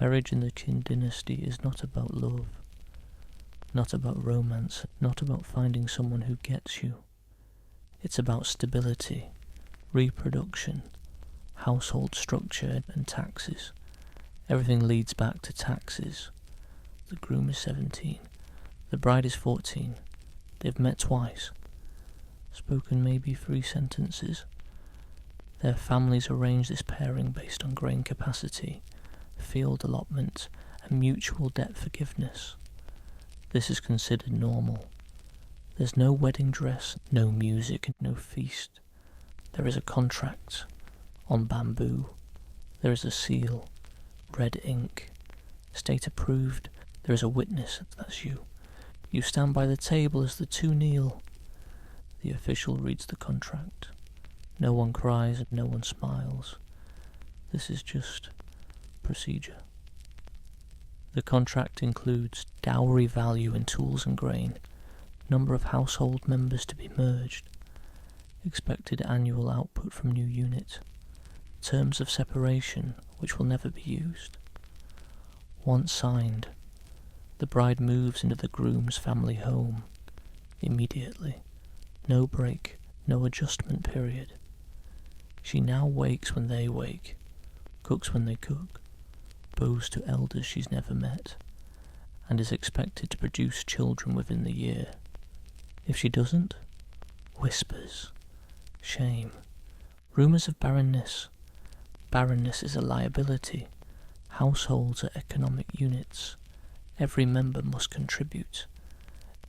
Marriage in the Qin Dynasty is not about love, not about romance, not about finding someone who gets you. It's about stability, reproduction, household structure and taxes. Everything leads back to taxes. The groom is 17. The bride is 14. They've met twice. Spoken maybe 3 sentences. Their families arrange this pairing based on grain capacity, field allotment, and mutual debt forgiveness. This is considered normal. There's no wedding dress, no music, no feast. There is a contract, on bamboo. There is a seal, red ink. State approved. There is a witness, that's you. You stand by the table as the two kneel. The official reads the contract. No one cries and no one smiles. This is just procedure. The contract includes dowry value in tools and grain, number of household members to be merged, expected annual output from new unit, terms of separation which will never be used. Once signed, the bride moves into the groom's family home immediately. No break, no adjustment period. She now wakes when they wake, cooks when they cook, bows to elders she's never met, and is expected to produce children within the year. If she doesn't, whispers, shame, rumours of barrenness. Barrenness is a liability. Households are economic units. Every member must contribute.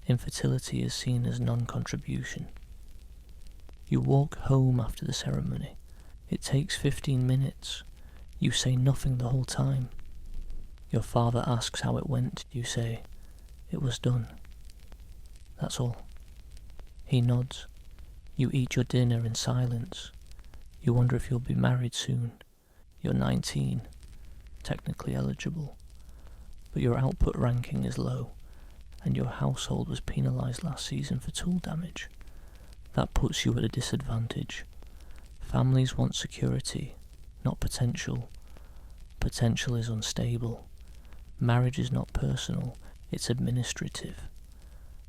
Infertility is seen as non-contribution. You walk home after the ceremony. It takes 15 minutes. You say nothing the whole time. Your father asks how it went. You say, "It was done." That's all. He nods. You eat your dinner in silence. You wonder if you'll be married soon. You're 19, technically eligible, but your output ranking is low, and your household was penalised last season for tool damage. That puts you at a disadvantage. Families want security, not potential. Potential is unstable. Marriage is not personal, it's administrative.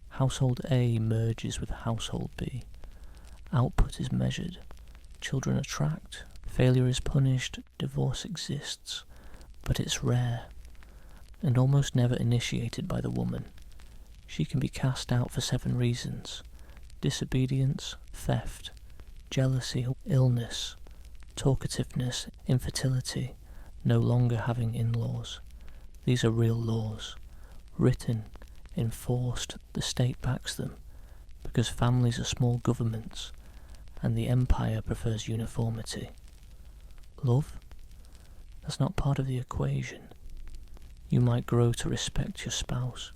Household A merges with Household B. Output is measured. Children are tracked. Failure is punished. Divorce exists. But it's rare, and almost never initiated by the woman. She can be cast out for 7 reasons: disobedience, theft, jealousy, illness, talkativeness, infertility, no longer having in-laws. These are real laws, written, enforced. The state backs them, because families are small governments, and the empire prefers uniformity. Love? That's not part of the equation. You might grow to respect your spouse.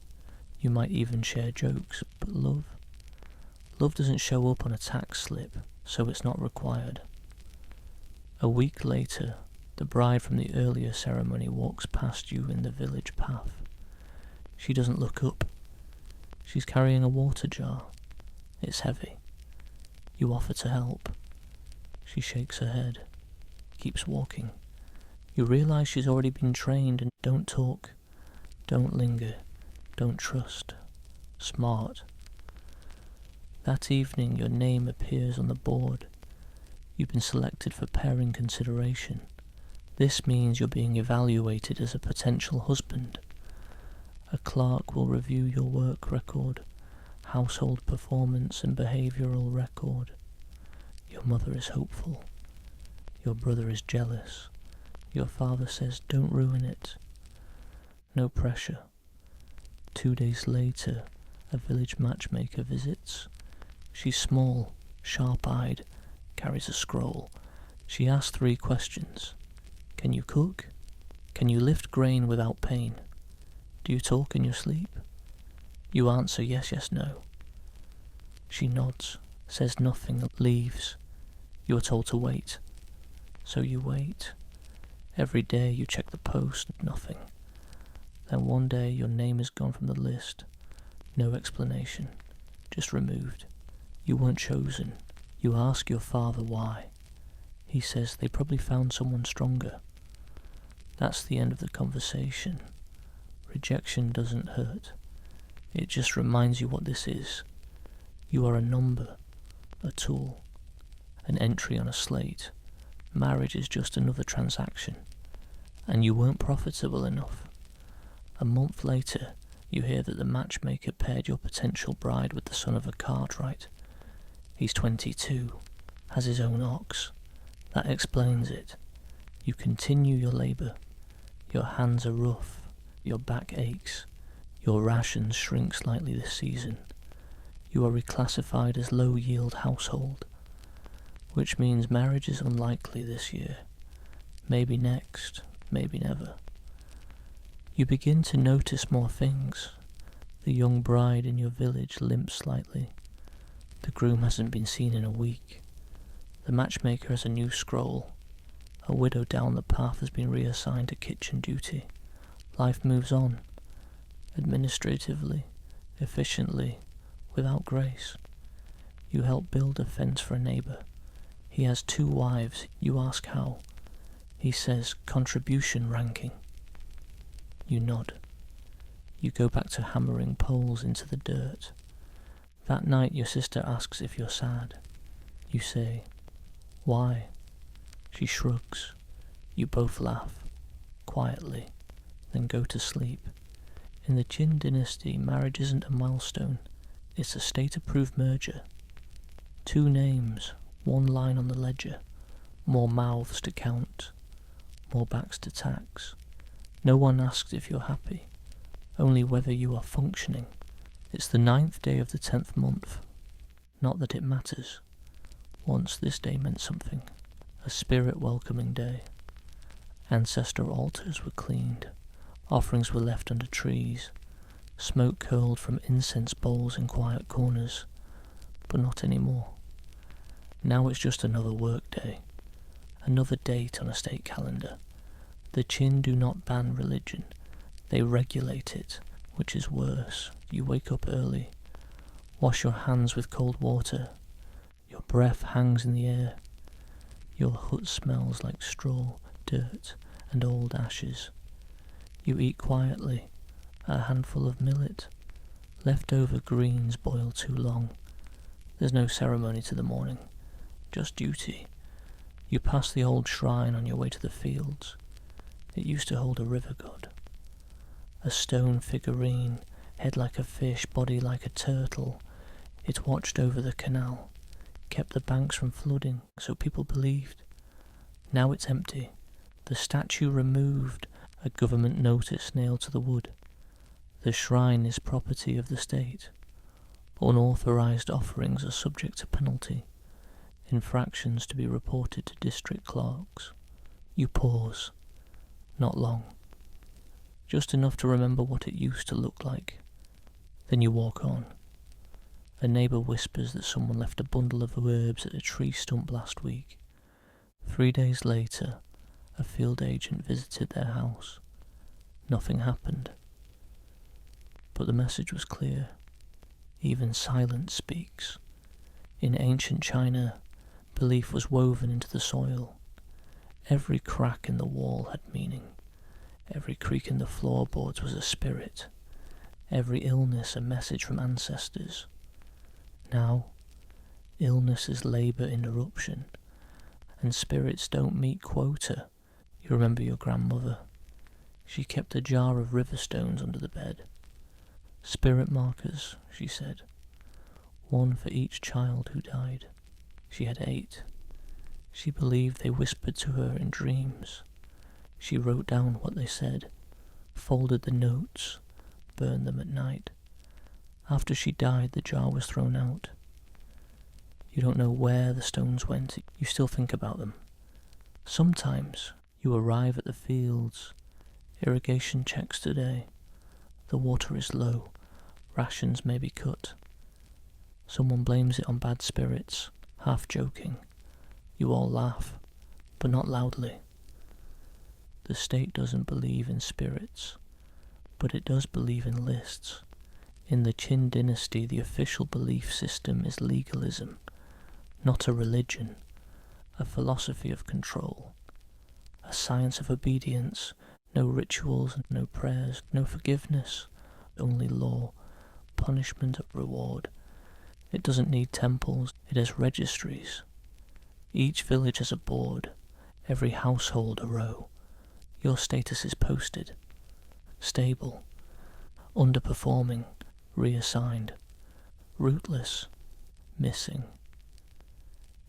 You might even share jokes, but love? Love doesn't show up on a tax slip, so it's not required. A week later, the bride from the earlier ceremony walks past you in the village path. She doesn't look up. She's carrying a water jar. It's heavy. You offer to help. She shakes her head, keeps walking. You realise she's already been trained, and don't talk, don't linger, don't trust. Smart. That evening your name appears on the board. You've been selected for pairing consideration. This means you're being evaluated as a potential husband. A clerk will review your work record, household performance and behavioural record. Your mother is hopeful. Your brother is jealous. Your father says, "Don't ruin it." No pressure. 2 days later, a village matchmaker visits. She's small, sharp-eyed, carries a scroll. She asks 3 questions. Can you cook? Can you lift grain without pain? Do you talk in your sleep? You answer yes, yes, no. She nods, says nothing, leaves. You are told to wait. So you wait. Every day you check the post, nothing. Then one day your name is gone from the list. No explanation, just removed. You weren't chosen. You ask your father why. He says they probably found someone stronger. That's the end of the conversation. Rejection doesn't hurt. It just reminds you what this is. You are a number, a tool, an entry on a slate. Marriage is just another transaction. And you weren't profitable enough. A month later, you hear that the matchmaker paired your potential bride with the son of a cartwright. He's 22, has his own ox. That explains it. You continue your labour. Your hands are rough. Your back aches. Your rations shrink slightly this season. You are reclassified as low-yield household, which means marriage is unlikely this year. Maybe next, maybe never. You begin to notice more things. The young bride in your village limps slightly. The groom hasn't been seen in a week. The matchmaker has a new scroll. A widow down the path has been reassigned to kitchen duty. Life moves on, administratively, efficiently, without grace. You help build a fence for a neighbour. He has 2 wives. You ask how. He says contribution ranking. You nod. You go back to hammering poles into the dirt. That night your sister asks if you're sad. You say, why? She shrugs. You both laugh, quietly, then go to sleep. In the Qin Dynasty, marriage isn't a milestone. It's a state-approved merger. 2 names, 1 line on the ledger, more mouths to count, more backs to tax. No one asks if you're happy, only whether you are functioning. It's the 9th day of the 10th month. Not that it matters. Once this day meant something. A spirit-welcoming day. Ancestor altars were cleaned. Offerings were left under trees. Smoke curled from incense bowls in quiet corners. But not anymore. Now it's just another work day. Another date on a state calendar. The Qin do not ban religion. They regulate it, which is worse. You wake up early. Wash your hands with cold water. Your breath hangs in the air. Your hut smells like straw, dirt, and old ashes. You eat quietly, a handful of millet. Leftover greens boil too long. There's no ceremony to the morning, just duty. You pass the old shrine on your way to the fields. It used to hold a river god. A stone figurine, head like a fish, body like a turtle. It watched over the canal, kept the banks from flooding, so people believed. Now it's empty. The statue removed, a government notice nailed to the wood. The shrine is property of the state. Unauthorized offerings are subject to penalty. Infractions to be reported to district clerks. You pause. Not long. Just enough to remember what it used to look like. Then you walk on. A neighbour whispers that someone left a bundle of herbs at a tree stump last week. 3 days later, a field agent visited their house. Nothing happened. But the message was clear. Even silence speaks. In ancient China, belief was woven into the soil. Every crack in the wall had meaning. Every creak in the floorboards was a spirit. Every illness a message from ancestors. Now, illness is labour interruption, and spirits don't meet quota. You remember your grandmother. She kept a jar of river stones under the bed. Spirit markers, she said. 1 for each child who died. She had 8. She believed they whispered to her in dreams. She wrote down what they said, folded the notes, burned them at night. After she died, the jar was thrown out. You don't know where the stones went. You still think about them. Sometimes you arrive at the fields. Irrigation checks today. The water is low. Rations may be cut. Someone blames it on bad spirits, half joking. You all laugh, but not loudly. The state doesn't believe in spirits, but it does believe in lists. In the Qin Dynasty, the official belief system is legalism, not a religion, a philosophy of control, a science of obedience, no rituals, no prayers, no forgiveness, only law, punishment, reward. It doesn't need temples, it has registries. Each village has a board, every household a row. Your status is posted. Stable. Underperforming. Reassigned. Rootless. Missing.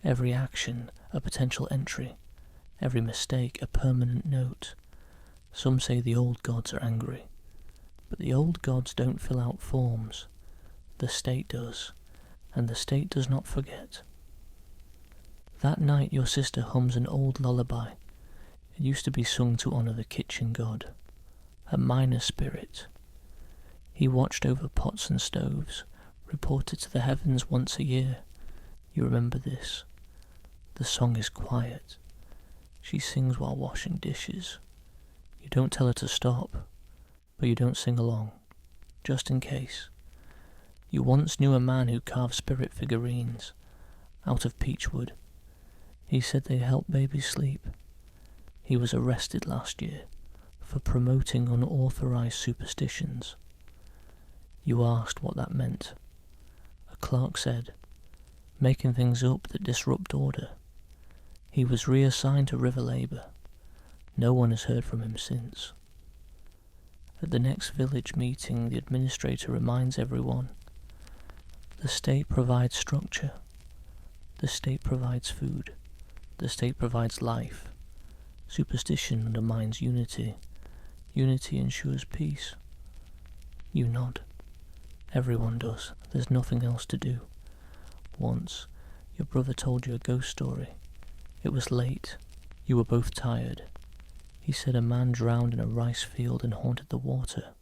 Every action a potential entry. Every mistake a permanent note. Some say the old gods are angry. But the old gods don't fill out forms. The state does. And the state does not forget. That night your sister hums an old lullaby. It used to be sung to honour the kitchen god, a minor spirit. He watched over pots and stoves, reported to the heavens once a year. You remember this. The song is quiet. She sings while washing dishes. You don't tell her to stop, but you don't sing along, just in case. You once knew a man who carved spirit figurines out of peach wood. He said they help babies sleep. He was arrested last year for promoting unauthorized superstitions. You asked what that meant. A clerk said, making things up that disrupt order. He was reassigned to river labour. No one has heard from him since. At the next village meeting, the administrator reminds everyone, the state provides structure. The state provides food. The state provides life. Superstition undermines unity. Unity ensures peace. You nod. Everyone does. There's nothing else to do. Once, your brother told you a ghost story. It was late. You were both tired. He said a man drowned in a rice field and haunted the water.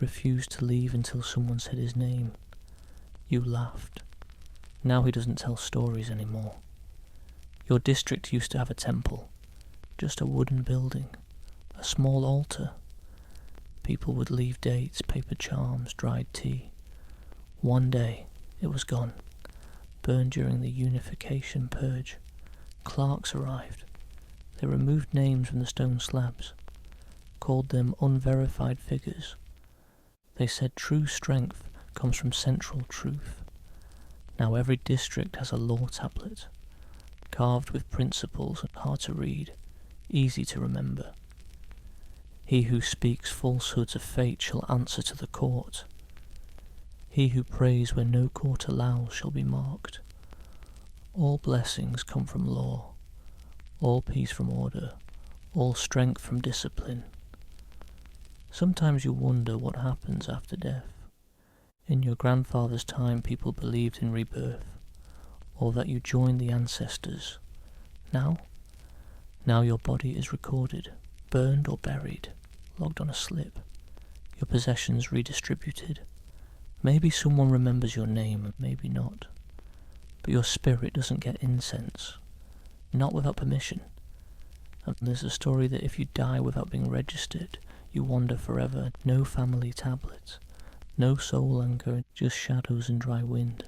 Refused to leave until someone said his name. You laughed. Now he doesn't tell stories anymore. Your district used to have a temple. Just a wooden building. A small altar. People would leave dates, paper charms, dried tea. One day, it was gone. Burned during the unification purge. Clerks arrived. They removed names from the stone slabs. Called them unverified figures. They said true strength comes from central truth. Now every district has a law tablet, carved with principles and hard to read, easy to remember. He who speaks falsehoods of fate shall answer to the court. He who prays where no court allows shall be marked. All blessings come from law, all peace from order, all strength from discipline. Sometimes you wonder what happens after death. In your grandfather's time, people believed in rebirth, or that you joined the ancestors. Now your body is recorded, burned or buried, logged on a slip, your possessions redistributed. Maybe someone remembers your name, maybe not. But your spirit doesn't get incense, not without permission. And there's a story that if you die without being registered, you wander forever. No family tablets, no soul anchor, just shadows and dry wind.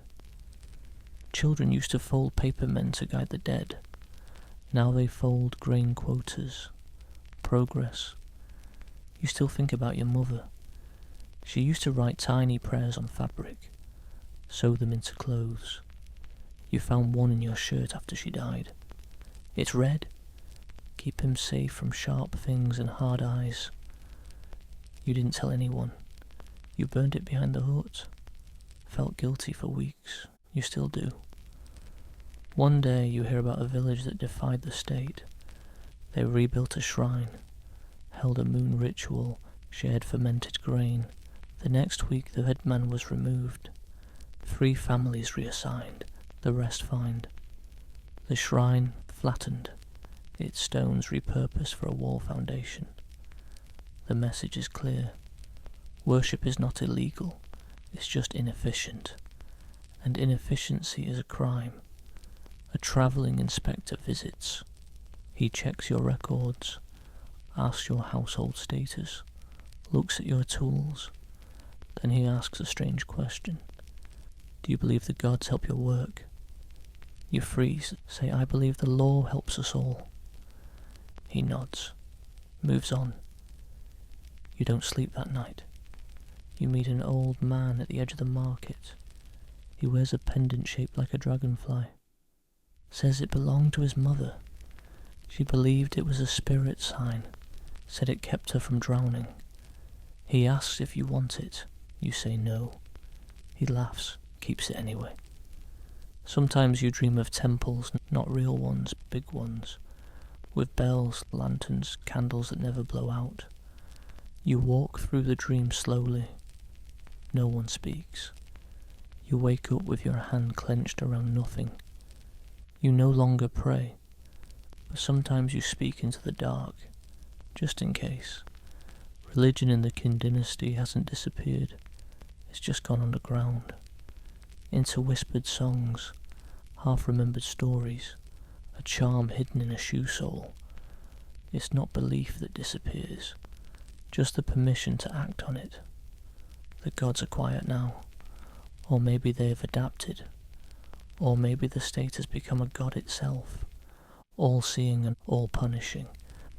Children used to fold paper men to guide the dead. Now they fold grain quotas. Progress. You still think about your mother. She used to write tiny prayers on fabric, sew them into clothes. You found one in your shirt after she died. It's red. Keep him safe from sharp things and hard eyes. You didn't tell anyone. You burned it behind the hut. Felt guilty for weeks. You still do. One day you hear about a village that defied the state. They rebuilt a shrine, held a moon ritual, shared fermented grain. The next week the headman was removed. 3 families reassigned, the rest fined. The shrine flattened, its stones repurposed for a wall foundation. The message is clear. Worship is not illegal, it's just inefficient. And inefficiency is a crime. A travelling inspector visits. He checks your records, asks your household status, looks at your tools. Then he asks a strange question. Do you believe the gods help your work? You freeze, say, I believe the law helps us all. He nods, moves on. You don't sleep that night. You meet an old man at the edge of the market. He wears a pendant shaped like a dragonfly. Says it belonged to his mother. She believed it was a spirit sign. Said it kept her from drowning. He asks if you want it. You say no. He laughs, keeps it anyway. Sometimes you dream of temples, not real ones, big ones, with bells, lanterns, candles that never blow out. You walk through the dream slowly. No one speaks. You wake up with your hand clenched around nothing. You no longer pray, but sometimes you speak into the dark, just in case. Religion in the Qin Dynasty hasn't disappeared, it's just gone underground, into whispered songs, half-remembered stories, a charm hidden in a shoe sole. It's not belief that disappears, just the permission to act on it. The gods are quiet now, or maybe they have adapted, or maybe the state has become a god itself, all-seeing and all-punishing,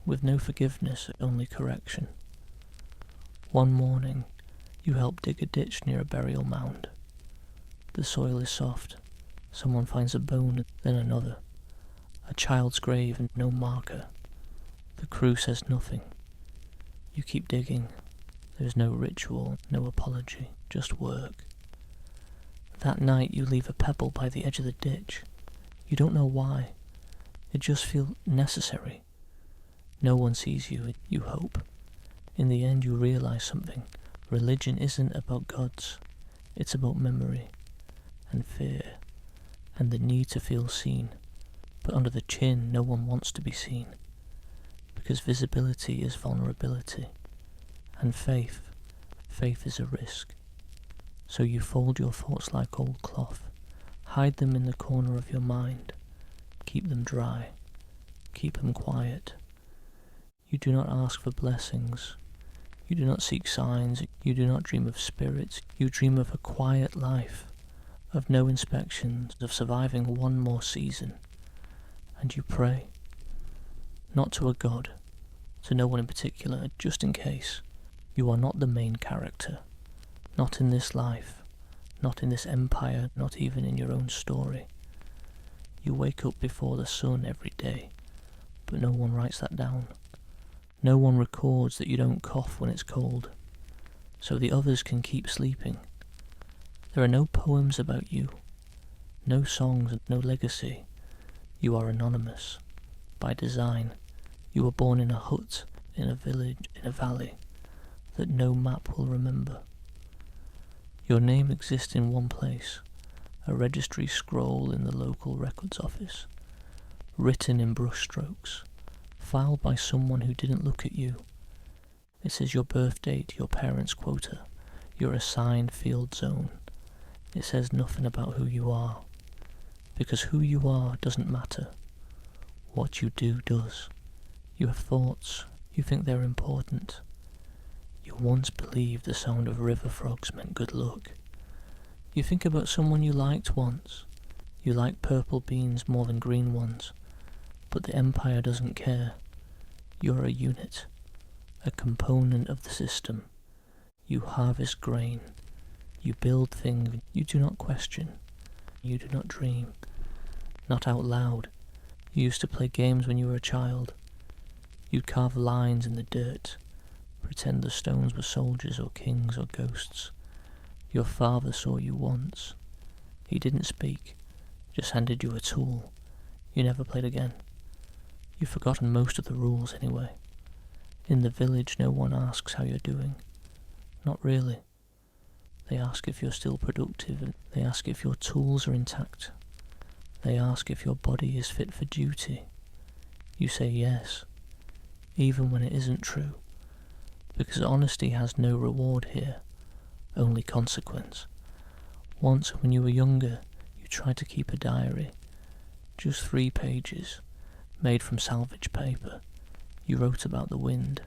with no forgiveness, only correction. One morning, you help dig a ditch near a burial mound. The soil is soft, someone finds a bone, then another. A child's grave and no marker. The crew says nothing. You keep digging. There's no ritual, no apology, just work. That night you leave a pebble by the edge of the ditch. You don't know why. It just feels necessary. No one sees you, you hope. In the end you realize something. Religion isn't about gods. It's about memory, and fear, and the need to feel seen. But under the chin, no one wants to be seen. Because visibility is vulnerability. And faith is a risk. So you fold your thoughts like old cloth. Hide them in the corner of your mind. Keep them dry. Keep them quiet. You do not ask for blessings. You do not seek signs. You do not dream of spirits. You dream of a quiet life, of no inspections, of surviving one more season. And you pray. Not to a god, to no one in particular, just in case. You are not the main character. Not in this life, not in this empire, not even in your own story. You wake up before the sun every day, but no one writes that down. No one records that you don't cough when it's cold, so the others can keep sleeping. There are no poems about you, no songs, no legacy. You are anonymous, by design. You were born in a hut, in a village, in a valley, that no map will remember. Your name exists in one place, a registry scroll in the local records office, written in brushstrokes, filed by someone who didn't look at you. It says your birth date, your parents' quota, your assigned field zone. It says nothing about who you are, because who you are doesn't matter. What you do does. You have thoughts, you think they're important. You once believed the sound of river frogs meant good luck. You think about someone you liked once. You like purple beans more than green ones. But the Empire doesn't care. You're a unit, a component of the system. You harvest grain. You build things you do not question. You do not dream. Not out loud. You used to play games when you were a child. You'd carve lines in the dirt. Pretend the stones were soldiers or kings or ghosts. Your father saw you once. He didn't speak, just handed you a tool. You never played again. You've forgotten most of the rules anyway. In the village no one asks how you're doing. Not really. They ask if you're still productive, and they ask if your tools are intact. They ask if your body is fit for duty. You say yes, even when it isn't true. Because honesty has no reward here, only consequence. Once, when you were younger, you tried to keep a diary. Just 3 pages, made from salvage paper. You wrote about the wind,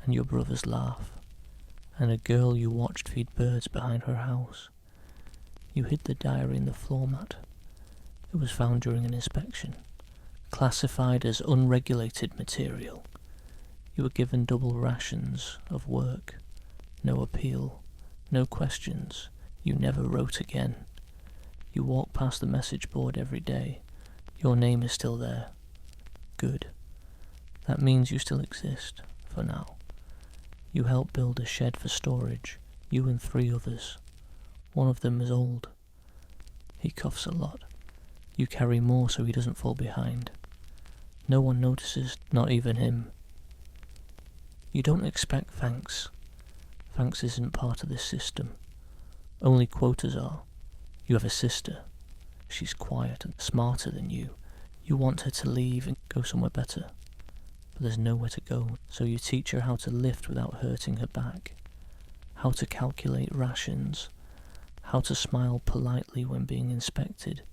and your brother's laugh, and a girl you watched feed birds behind her house. You hid the diary in the floor mat. It was found during an inspection, classified as unregulated material. You were given double rations of work, no appeal, no questions. You never wrote again. You walk past the message board every day. Your name is still there. Good. That means you still exist, for now. You help build a shed for storage, you and 3 others. One of them is old. He coughs a lot. You carry more so he doesn't fall behind. No one notices, not even him. You don't expect thanks. Thanks isn't part of this system. Only quotas are. You have a sister. She's quiet and smarter than you. You want her to leave and go somewhere better. but there's nowhere to go, so you teach her how to lift without hurting her back, how to calculate rations, how to smile politely when being inspected.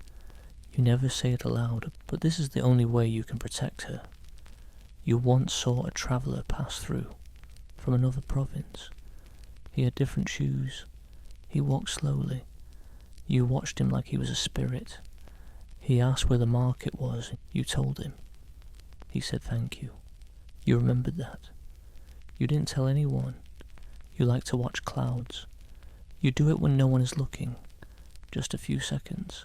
You never say it aloud, but this is the only way you can protect her. You once saw a traveller pass through, from another province. He had different shoes. He walked slowly. You watched him like he was a spirit. He asked where the market was. You told him. He said thank you. You remembered that. You didn't tell anyone. You like to watch clouds. You do it when no one is looking. Just a few seconds.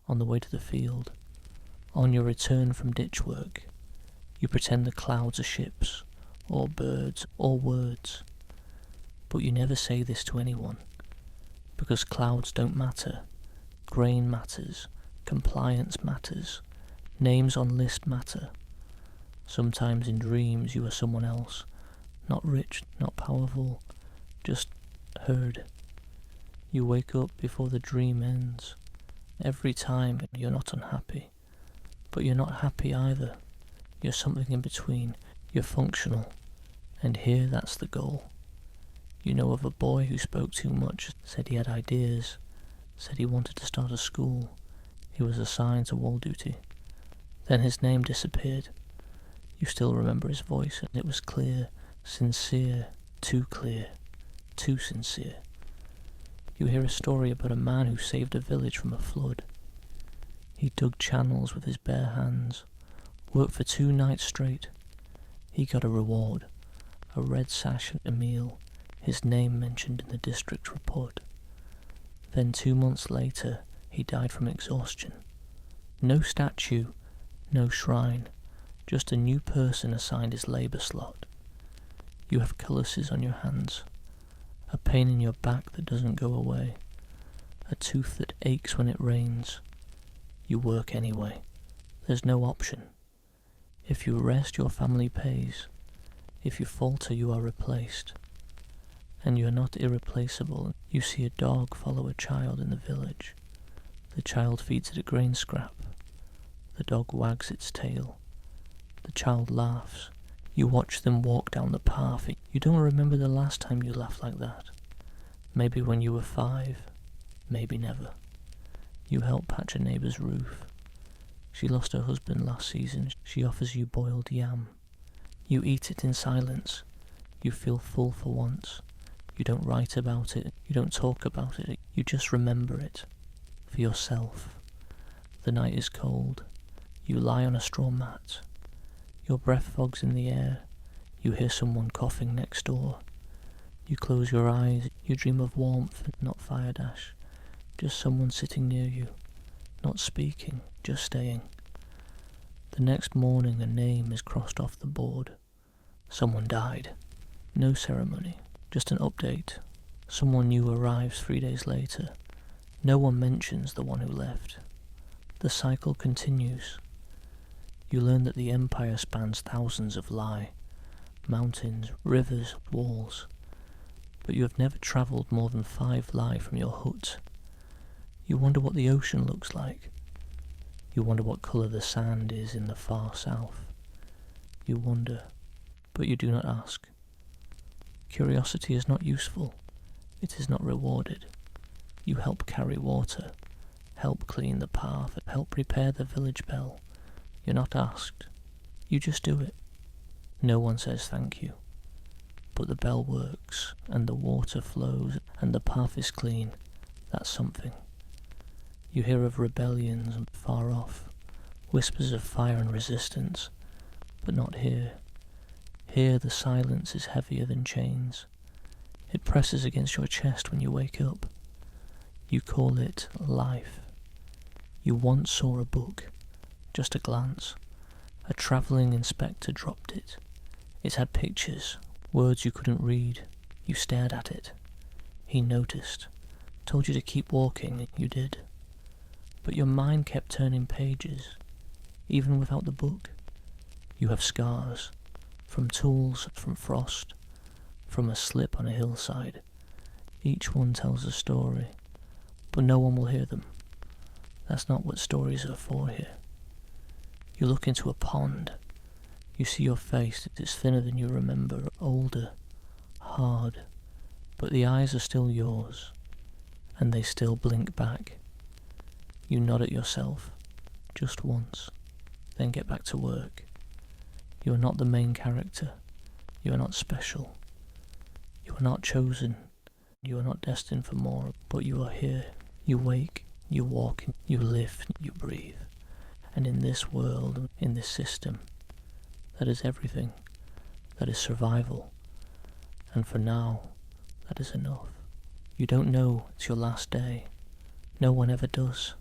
On the way to the field. On your return from ditch work. You pretend the clouds are ships, or birds, or words. But you never say this to anyone. Because clouds don't matter. Grain matters. Compliance matters. Names on list matter. Sometimes in dreams you are someone else. Not rich, not powerful. Just heard. You wake up before the dream ends. Every time you're not unhappy. But you're not happy either. You're something in between. You're functional. And here that's the goal. You know of a boy who spoke too much, said he had ideas, said he wanted to start a school. He was assigned to wall duty. Then his name disappeared. You still remember his voice, and it was clear, sincere, too sincere. You hear a story about a man who saved a village from a flood. He dug channels with his bare hands, worked for 2 nights straight. He got a reward, a red sash and a meal, his name mentioned in the district report. Then 2 months later, he died from exhaustion. No statue, no shrine, just a new person assigned his labour slot. You have calluses on your hands, a pain in your back that doesn't go away, a tooth that aches when it rains. You work anyway. There's no option. If you rest, your family pays. If you falter, you are replaced. And you are not irreplaceable. You see a dog follow a child in the village. The child feeds it a grain scrap. The dog wags its tail. The child laughs. You watch them walk down the path. You don't remember the last time you laughed like that. Maybe when you were 5. Maybe never. You help patch a neighbour's roof. She lost her husband last season. She offers you boiled yam. You eat it in silence. You feel full for once. You don't write about it. You don't talk about it. You just remember it. For yourself. The night is cold. You lie on a straw mat. Your breath fogs in the air. You hear someone coughing next door. You close your eyes. You dream of warmth, not fire dash. Just someone sitting near you. Not speaking, just staying. The next morning a name is crossed off the board. Someone died. No ceremony. Just an update. Someone new arrives 3 days later. No one mentions the one who left. The cycle continues. You learn that the empire spans thousands of li, mountains, rivers, walls. But you have never travelled more than 5 li from your hut. You wonder what the ocean looks like. You wonder what colour the sand is in the far south. You wonder, but you do not ask. Curiosity is not useful. It is not rewarded. You help carry water, help clean the path, help repair the village bell. You're not asked. You just do it. No one says thank you. But the bell works, and the water flows, and the path is clean. That's something. You hear of rebellions far off, whispers of fire and resistance, but not here. Here the silence is heavier than chains. It presses against your chest when you wake up. You call it life. You once saw a book, just a glance. A travelling inspector dropped it. It had pictures, words you couldn't read. You stared at it. He noticed, told you to keep walking, you did. But your mind kept turning pages, even without the book. You have scars, from tools, from frost, from a slip on a hillside. Each one tells a story, but no one will hear them. That's not what stories are for here. You look into a pond. You see your face, it's thinner than you remember, older, hard, but the eyes are still yours, and they still blink back. You nod at yourself, just once, then get back to work. You are not the main character. You are not special. You are not chosen. You are not destined for more, but you are here. You wake, you walk, you live, you breathe. And in this world, in this system, that is everything. That is survival. And for now, that is enough. You don't know it's your last day. No one ever does.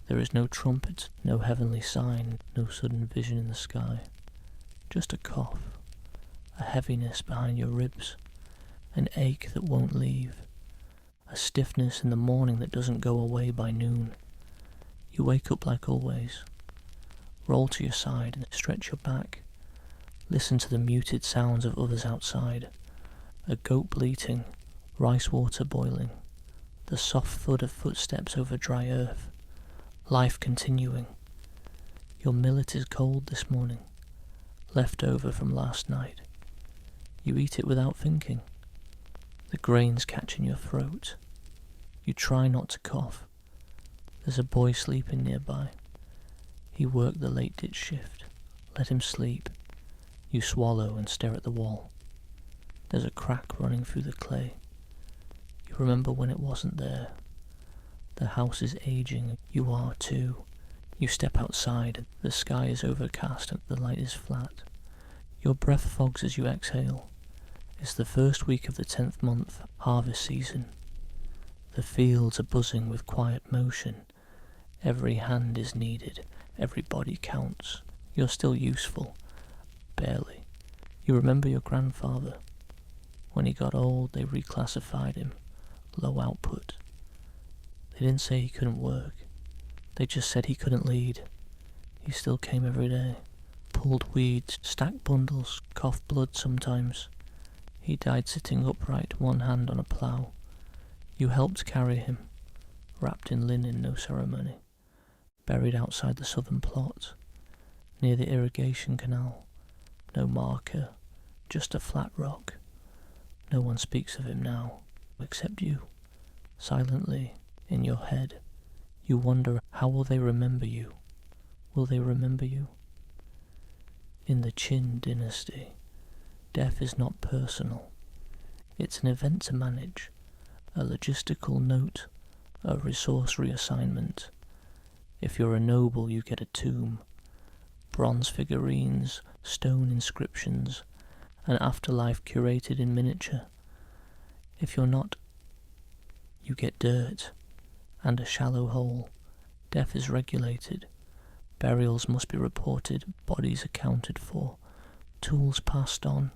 There is no trumpet, no heavenly sign, no sudden vision in the sky. Just a cough, a heaviness behind your ribs, an ache that won't leave, a stiffness in the morning that doesn't go away by noon. You wake up like always. Roll to your side and stretch your back. Listen to the muted sounds of others outside. A goat bleating, rice water boiling, the soft thud of footsteps over dry earth. Life continuing. Your millet is cold this morning, left over from last night. You eat it without thinking. The grains catch in your throat. You try not to cough. There's a boy sleeping nearby. He worked the late ditch shift. Let him sleep. You swallow and stare at the wall. There's a crack running through the clay. You remember when it wasn't there. The house is aging. You are too. You step outside. The sky is overcast and the light is flat. Your breath fogs as you exhale. It's the first week of the 10th month, harvest season. The fields are buzzing with quiet motion. Every hand is needed. Every body counts. You're still useful. Barely. You remember your grandfather. When he got old, they reclassified him. Low output. They didn't say he couldn't work. They just said he couldn't lead. He still came every day. Pulled weeds, stacked bundles, coughed blood sometimes. He died sitting upright, one hand on a plough. You helped carry him, wrapped in linen, no ceremony. Buried outside the southern plot, near the irrigation canal. No marker, just a flat rock. No one speaks of him now, except you. Silently, in your head, you wonder, how will they remember you? Will they remember you? In the Qin Dynasty, death is not personal. It's an event to manage, a logistical note, a resource reassignment. If you're a noble, you get a tomb, bronze figurines, stone inscriptions, an afterlife curated in miniature. If you're not, you get dirt and a shallow hole. Death is regulated. Burials must be reported, bodies accounted for, tools passed on,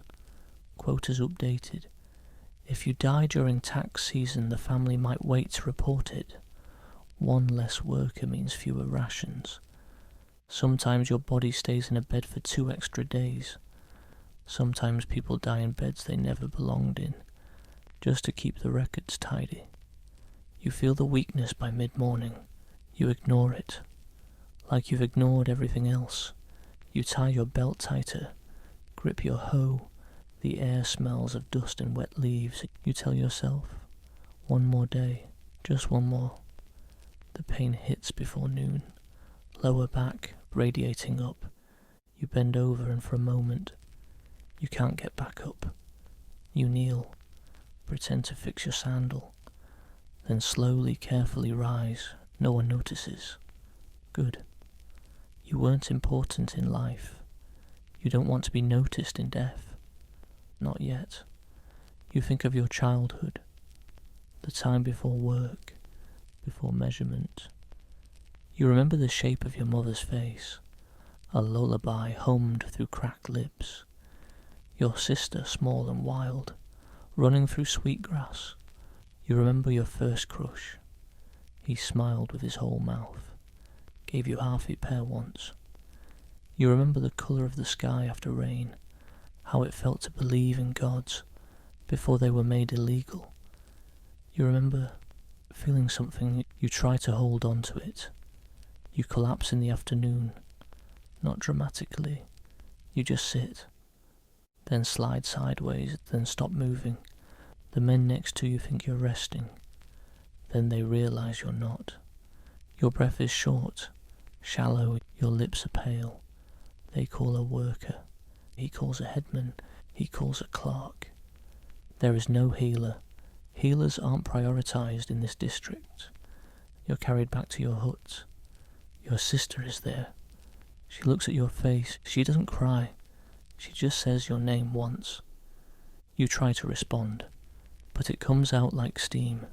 quotas updated. If you die during tax season, the family might wait to report it. One less worker means fewer rations. Sometimes your body stays in a bed for 2 extra days. Sometimes people die in beds they never belonged in, just to keep the records tidy. You feel the weakness by mid-morning. You ignore it, like you've ignored everything else. You tie your belt tighter, grip your hoe. The air smells of dust and wet leaves. You tell yourself, one more day, just one more. The pain hits before noon. Lower back, radiating up. You bend over and for a moment, you can't get back up. You kneel, pretend to fix your sandal, then slowly, carefully rise. No one notices. Good. You weren't important in life. You don't want to be noticed in death. Not yet. You think of your childhood, the time before work, before measurement. You remember the shape of your mother's face, a lullaby hummed through cracked lips. Your sister, small and wild, running through sweetgrass. You remember your first crush. He smiled with his whole mouth, gave you half a pear once. You remember the colour of the sky after rain, how it felt to believe in gods before they were made illegal. You remember feeling something, you try to hold on to it. You collapse in the afternoon, not dramatically, You just sit, then slide sideways, then stop moving. The men next to you think you're resting, then they realise you're not. Your breath is short, shallow, your lips are pale. They call a worker, he calls a headman, he calls a clerk. There is no healer. Healers aren't prioritised in this district. You're carried back to your hut. Your sister is there. She looks at your face. She doesn't cry. She just says your name once. You try to respond, but it comes out like steam.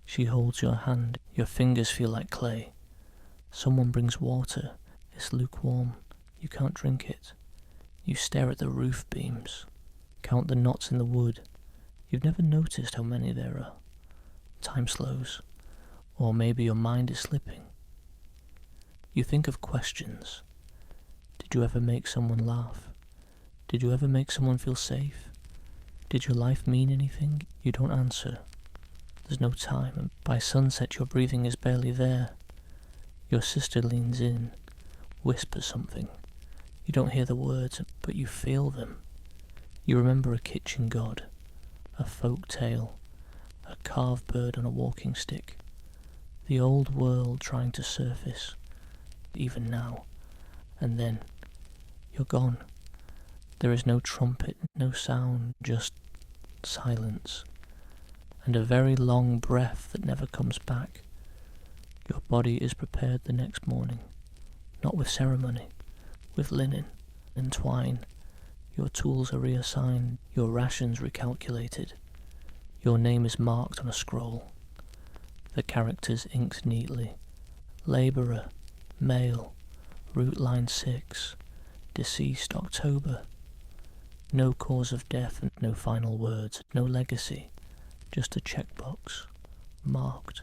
She holds your hand. Your fingers feel like clay. Someone brings water. It's lukewarm. You can't drink it. You stare at the roof beams. Count the knots in the wood. You've never noticed how many there are. Time slows. Or maybe your mind is slipping. You think of questions. Did you ever make someone laugh? Did you ever make someone feel safe? Did your life mean anything? You don't answer. There's no time, and by sunset your breathing is barely there. Your sister leans in, whispers something. You don't hear the words, but you feel them. You remember a kitchen god, a folk tale, a carved bird on a walking stick. The old world trying to surface, even now. And then, you're gone. There is no trumpet, no sound, just silence. And a very long breath that never comes back. Your body is prepared the next morning, not with ceremony, with linen and twine. Your tools are reassigned, your rations recalculated. Your name is marked on a scroll. The characters inked neatly. Labourer, male, route line 6, deceased October. No cause of death and no final words, no legacy, just a checkbox, marked.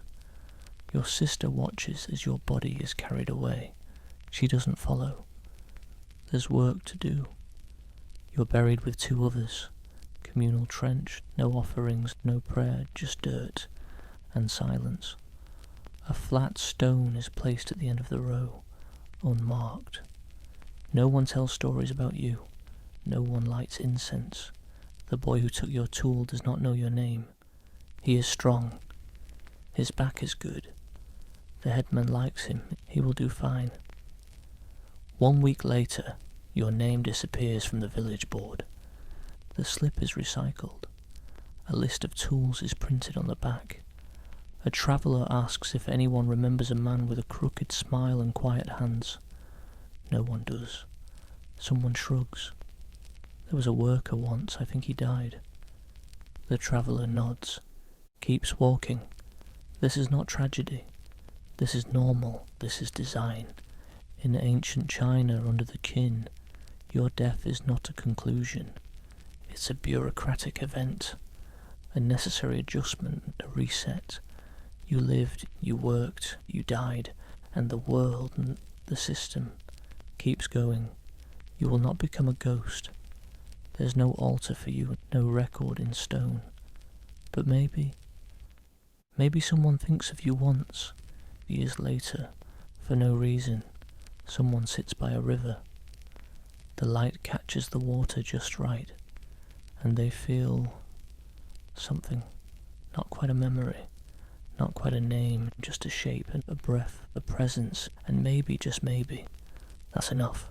Your sister watches as your body is carried away. She doesn't follow. There's work to do. You're buried with 2 others. Communal trench, no offerings, no prayer, just dirt and silence. A flat stone is placed at the end of the row, unmarked. No one tells stories about you. No one lights incense. The boy who took your tool does not know your name. He is strong. His back is good. The headman likes him. He will do fine. 1 week later, your name disappears from the village board. The slip is recycled. A list of tools is printed on the back. A traveller asks if anyone remembers a man with a crooked smile and quiet hands. No one does. Someone shrugs. There was a worker once, I think he died. The traveller nods, keeps walking. This is not tragedy. This is normal. This is design. In ancient China under the Qin, your death is not a conclusion. It's a bureaucratic event, a necessary adjustment, a reset. You lived, you worked, you died, and the world and the system keeps going. You will not become a ghost. There's no altar for you, no record in stone. But maybe someone thinks of you once. Years later, for no reason, someone sits by a river. The light catches the water just right, and they feel something. Not quite a memory, not quite a name, just a shape and a breath, a presence, and maybe, just maybe, that's enough.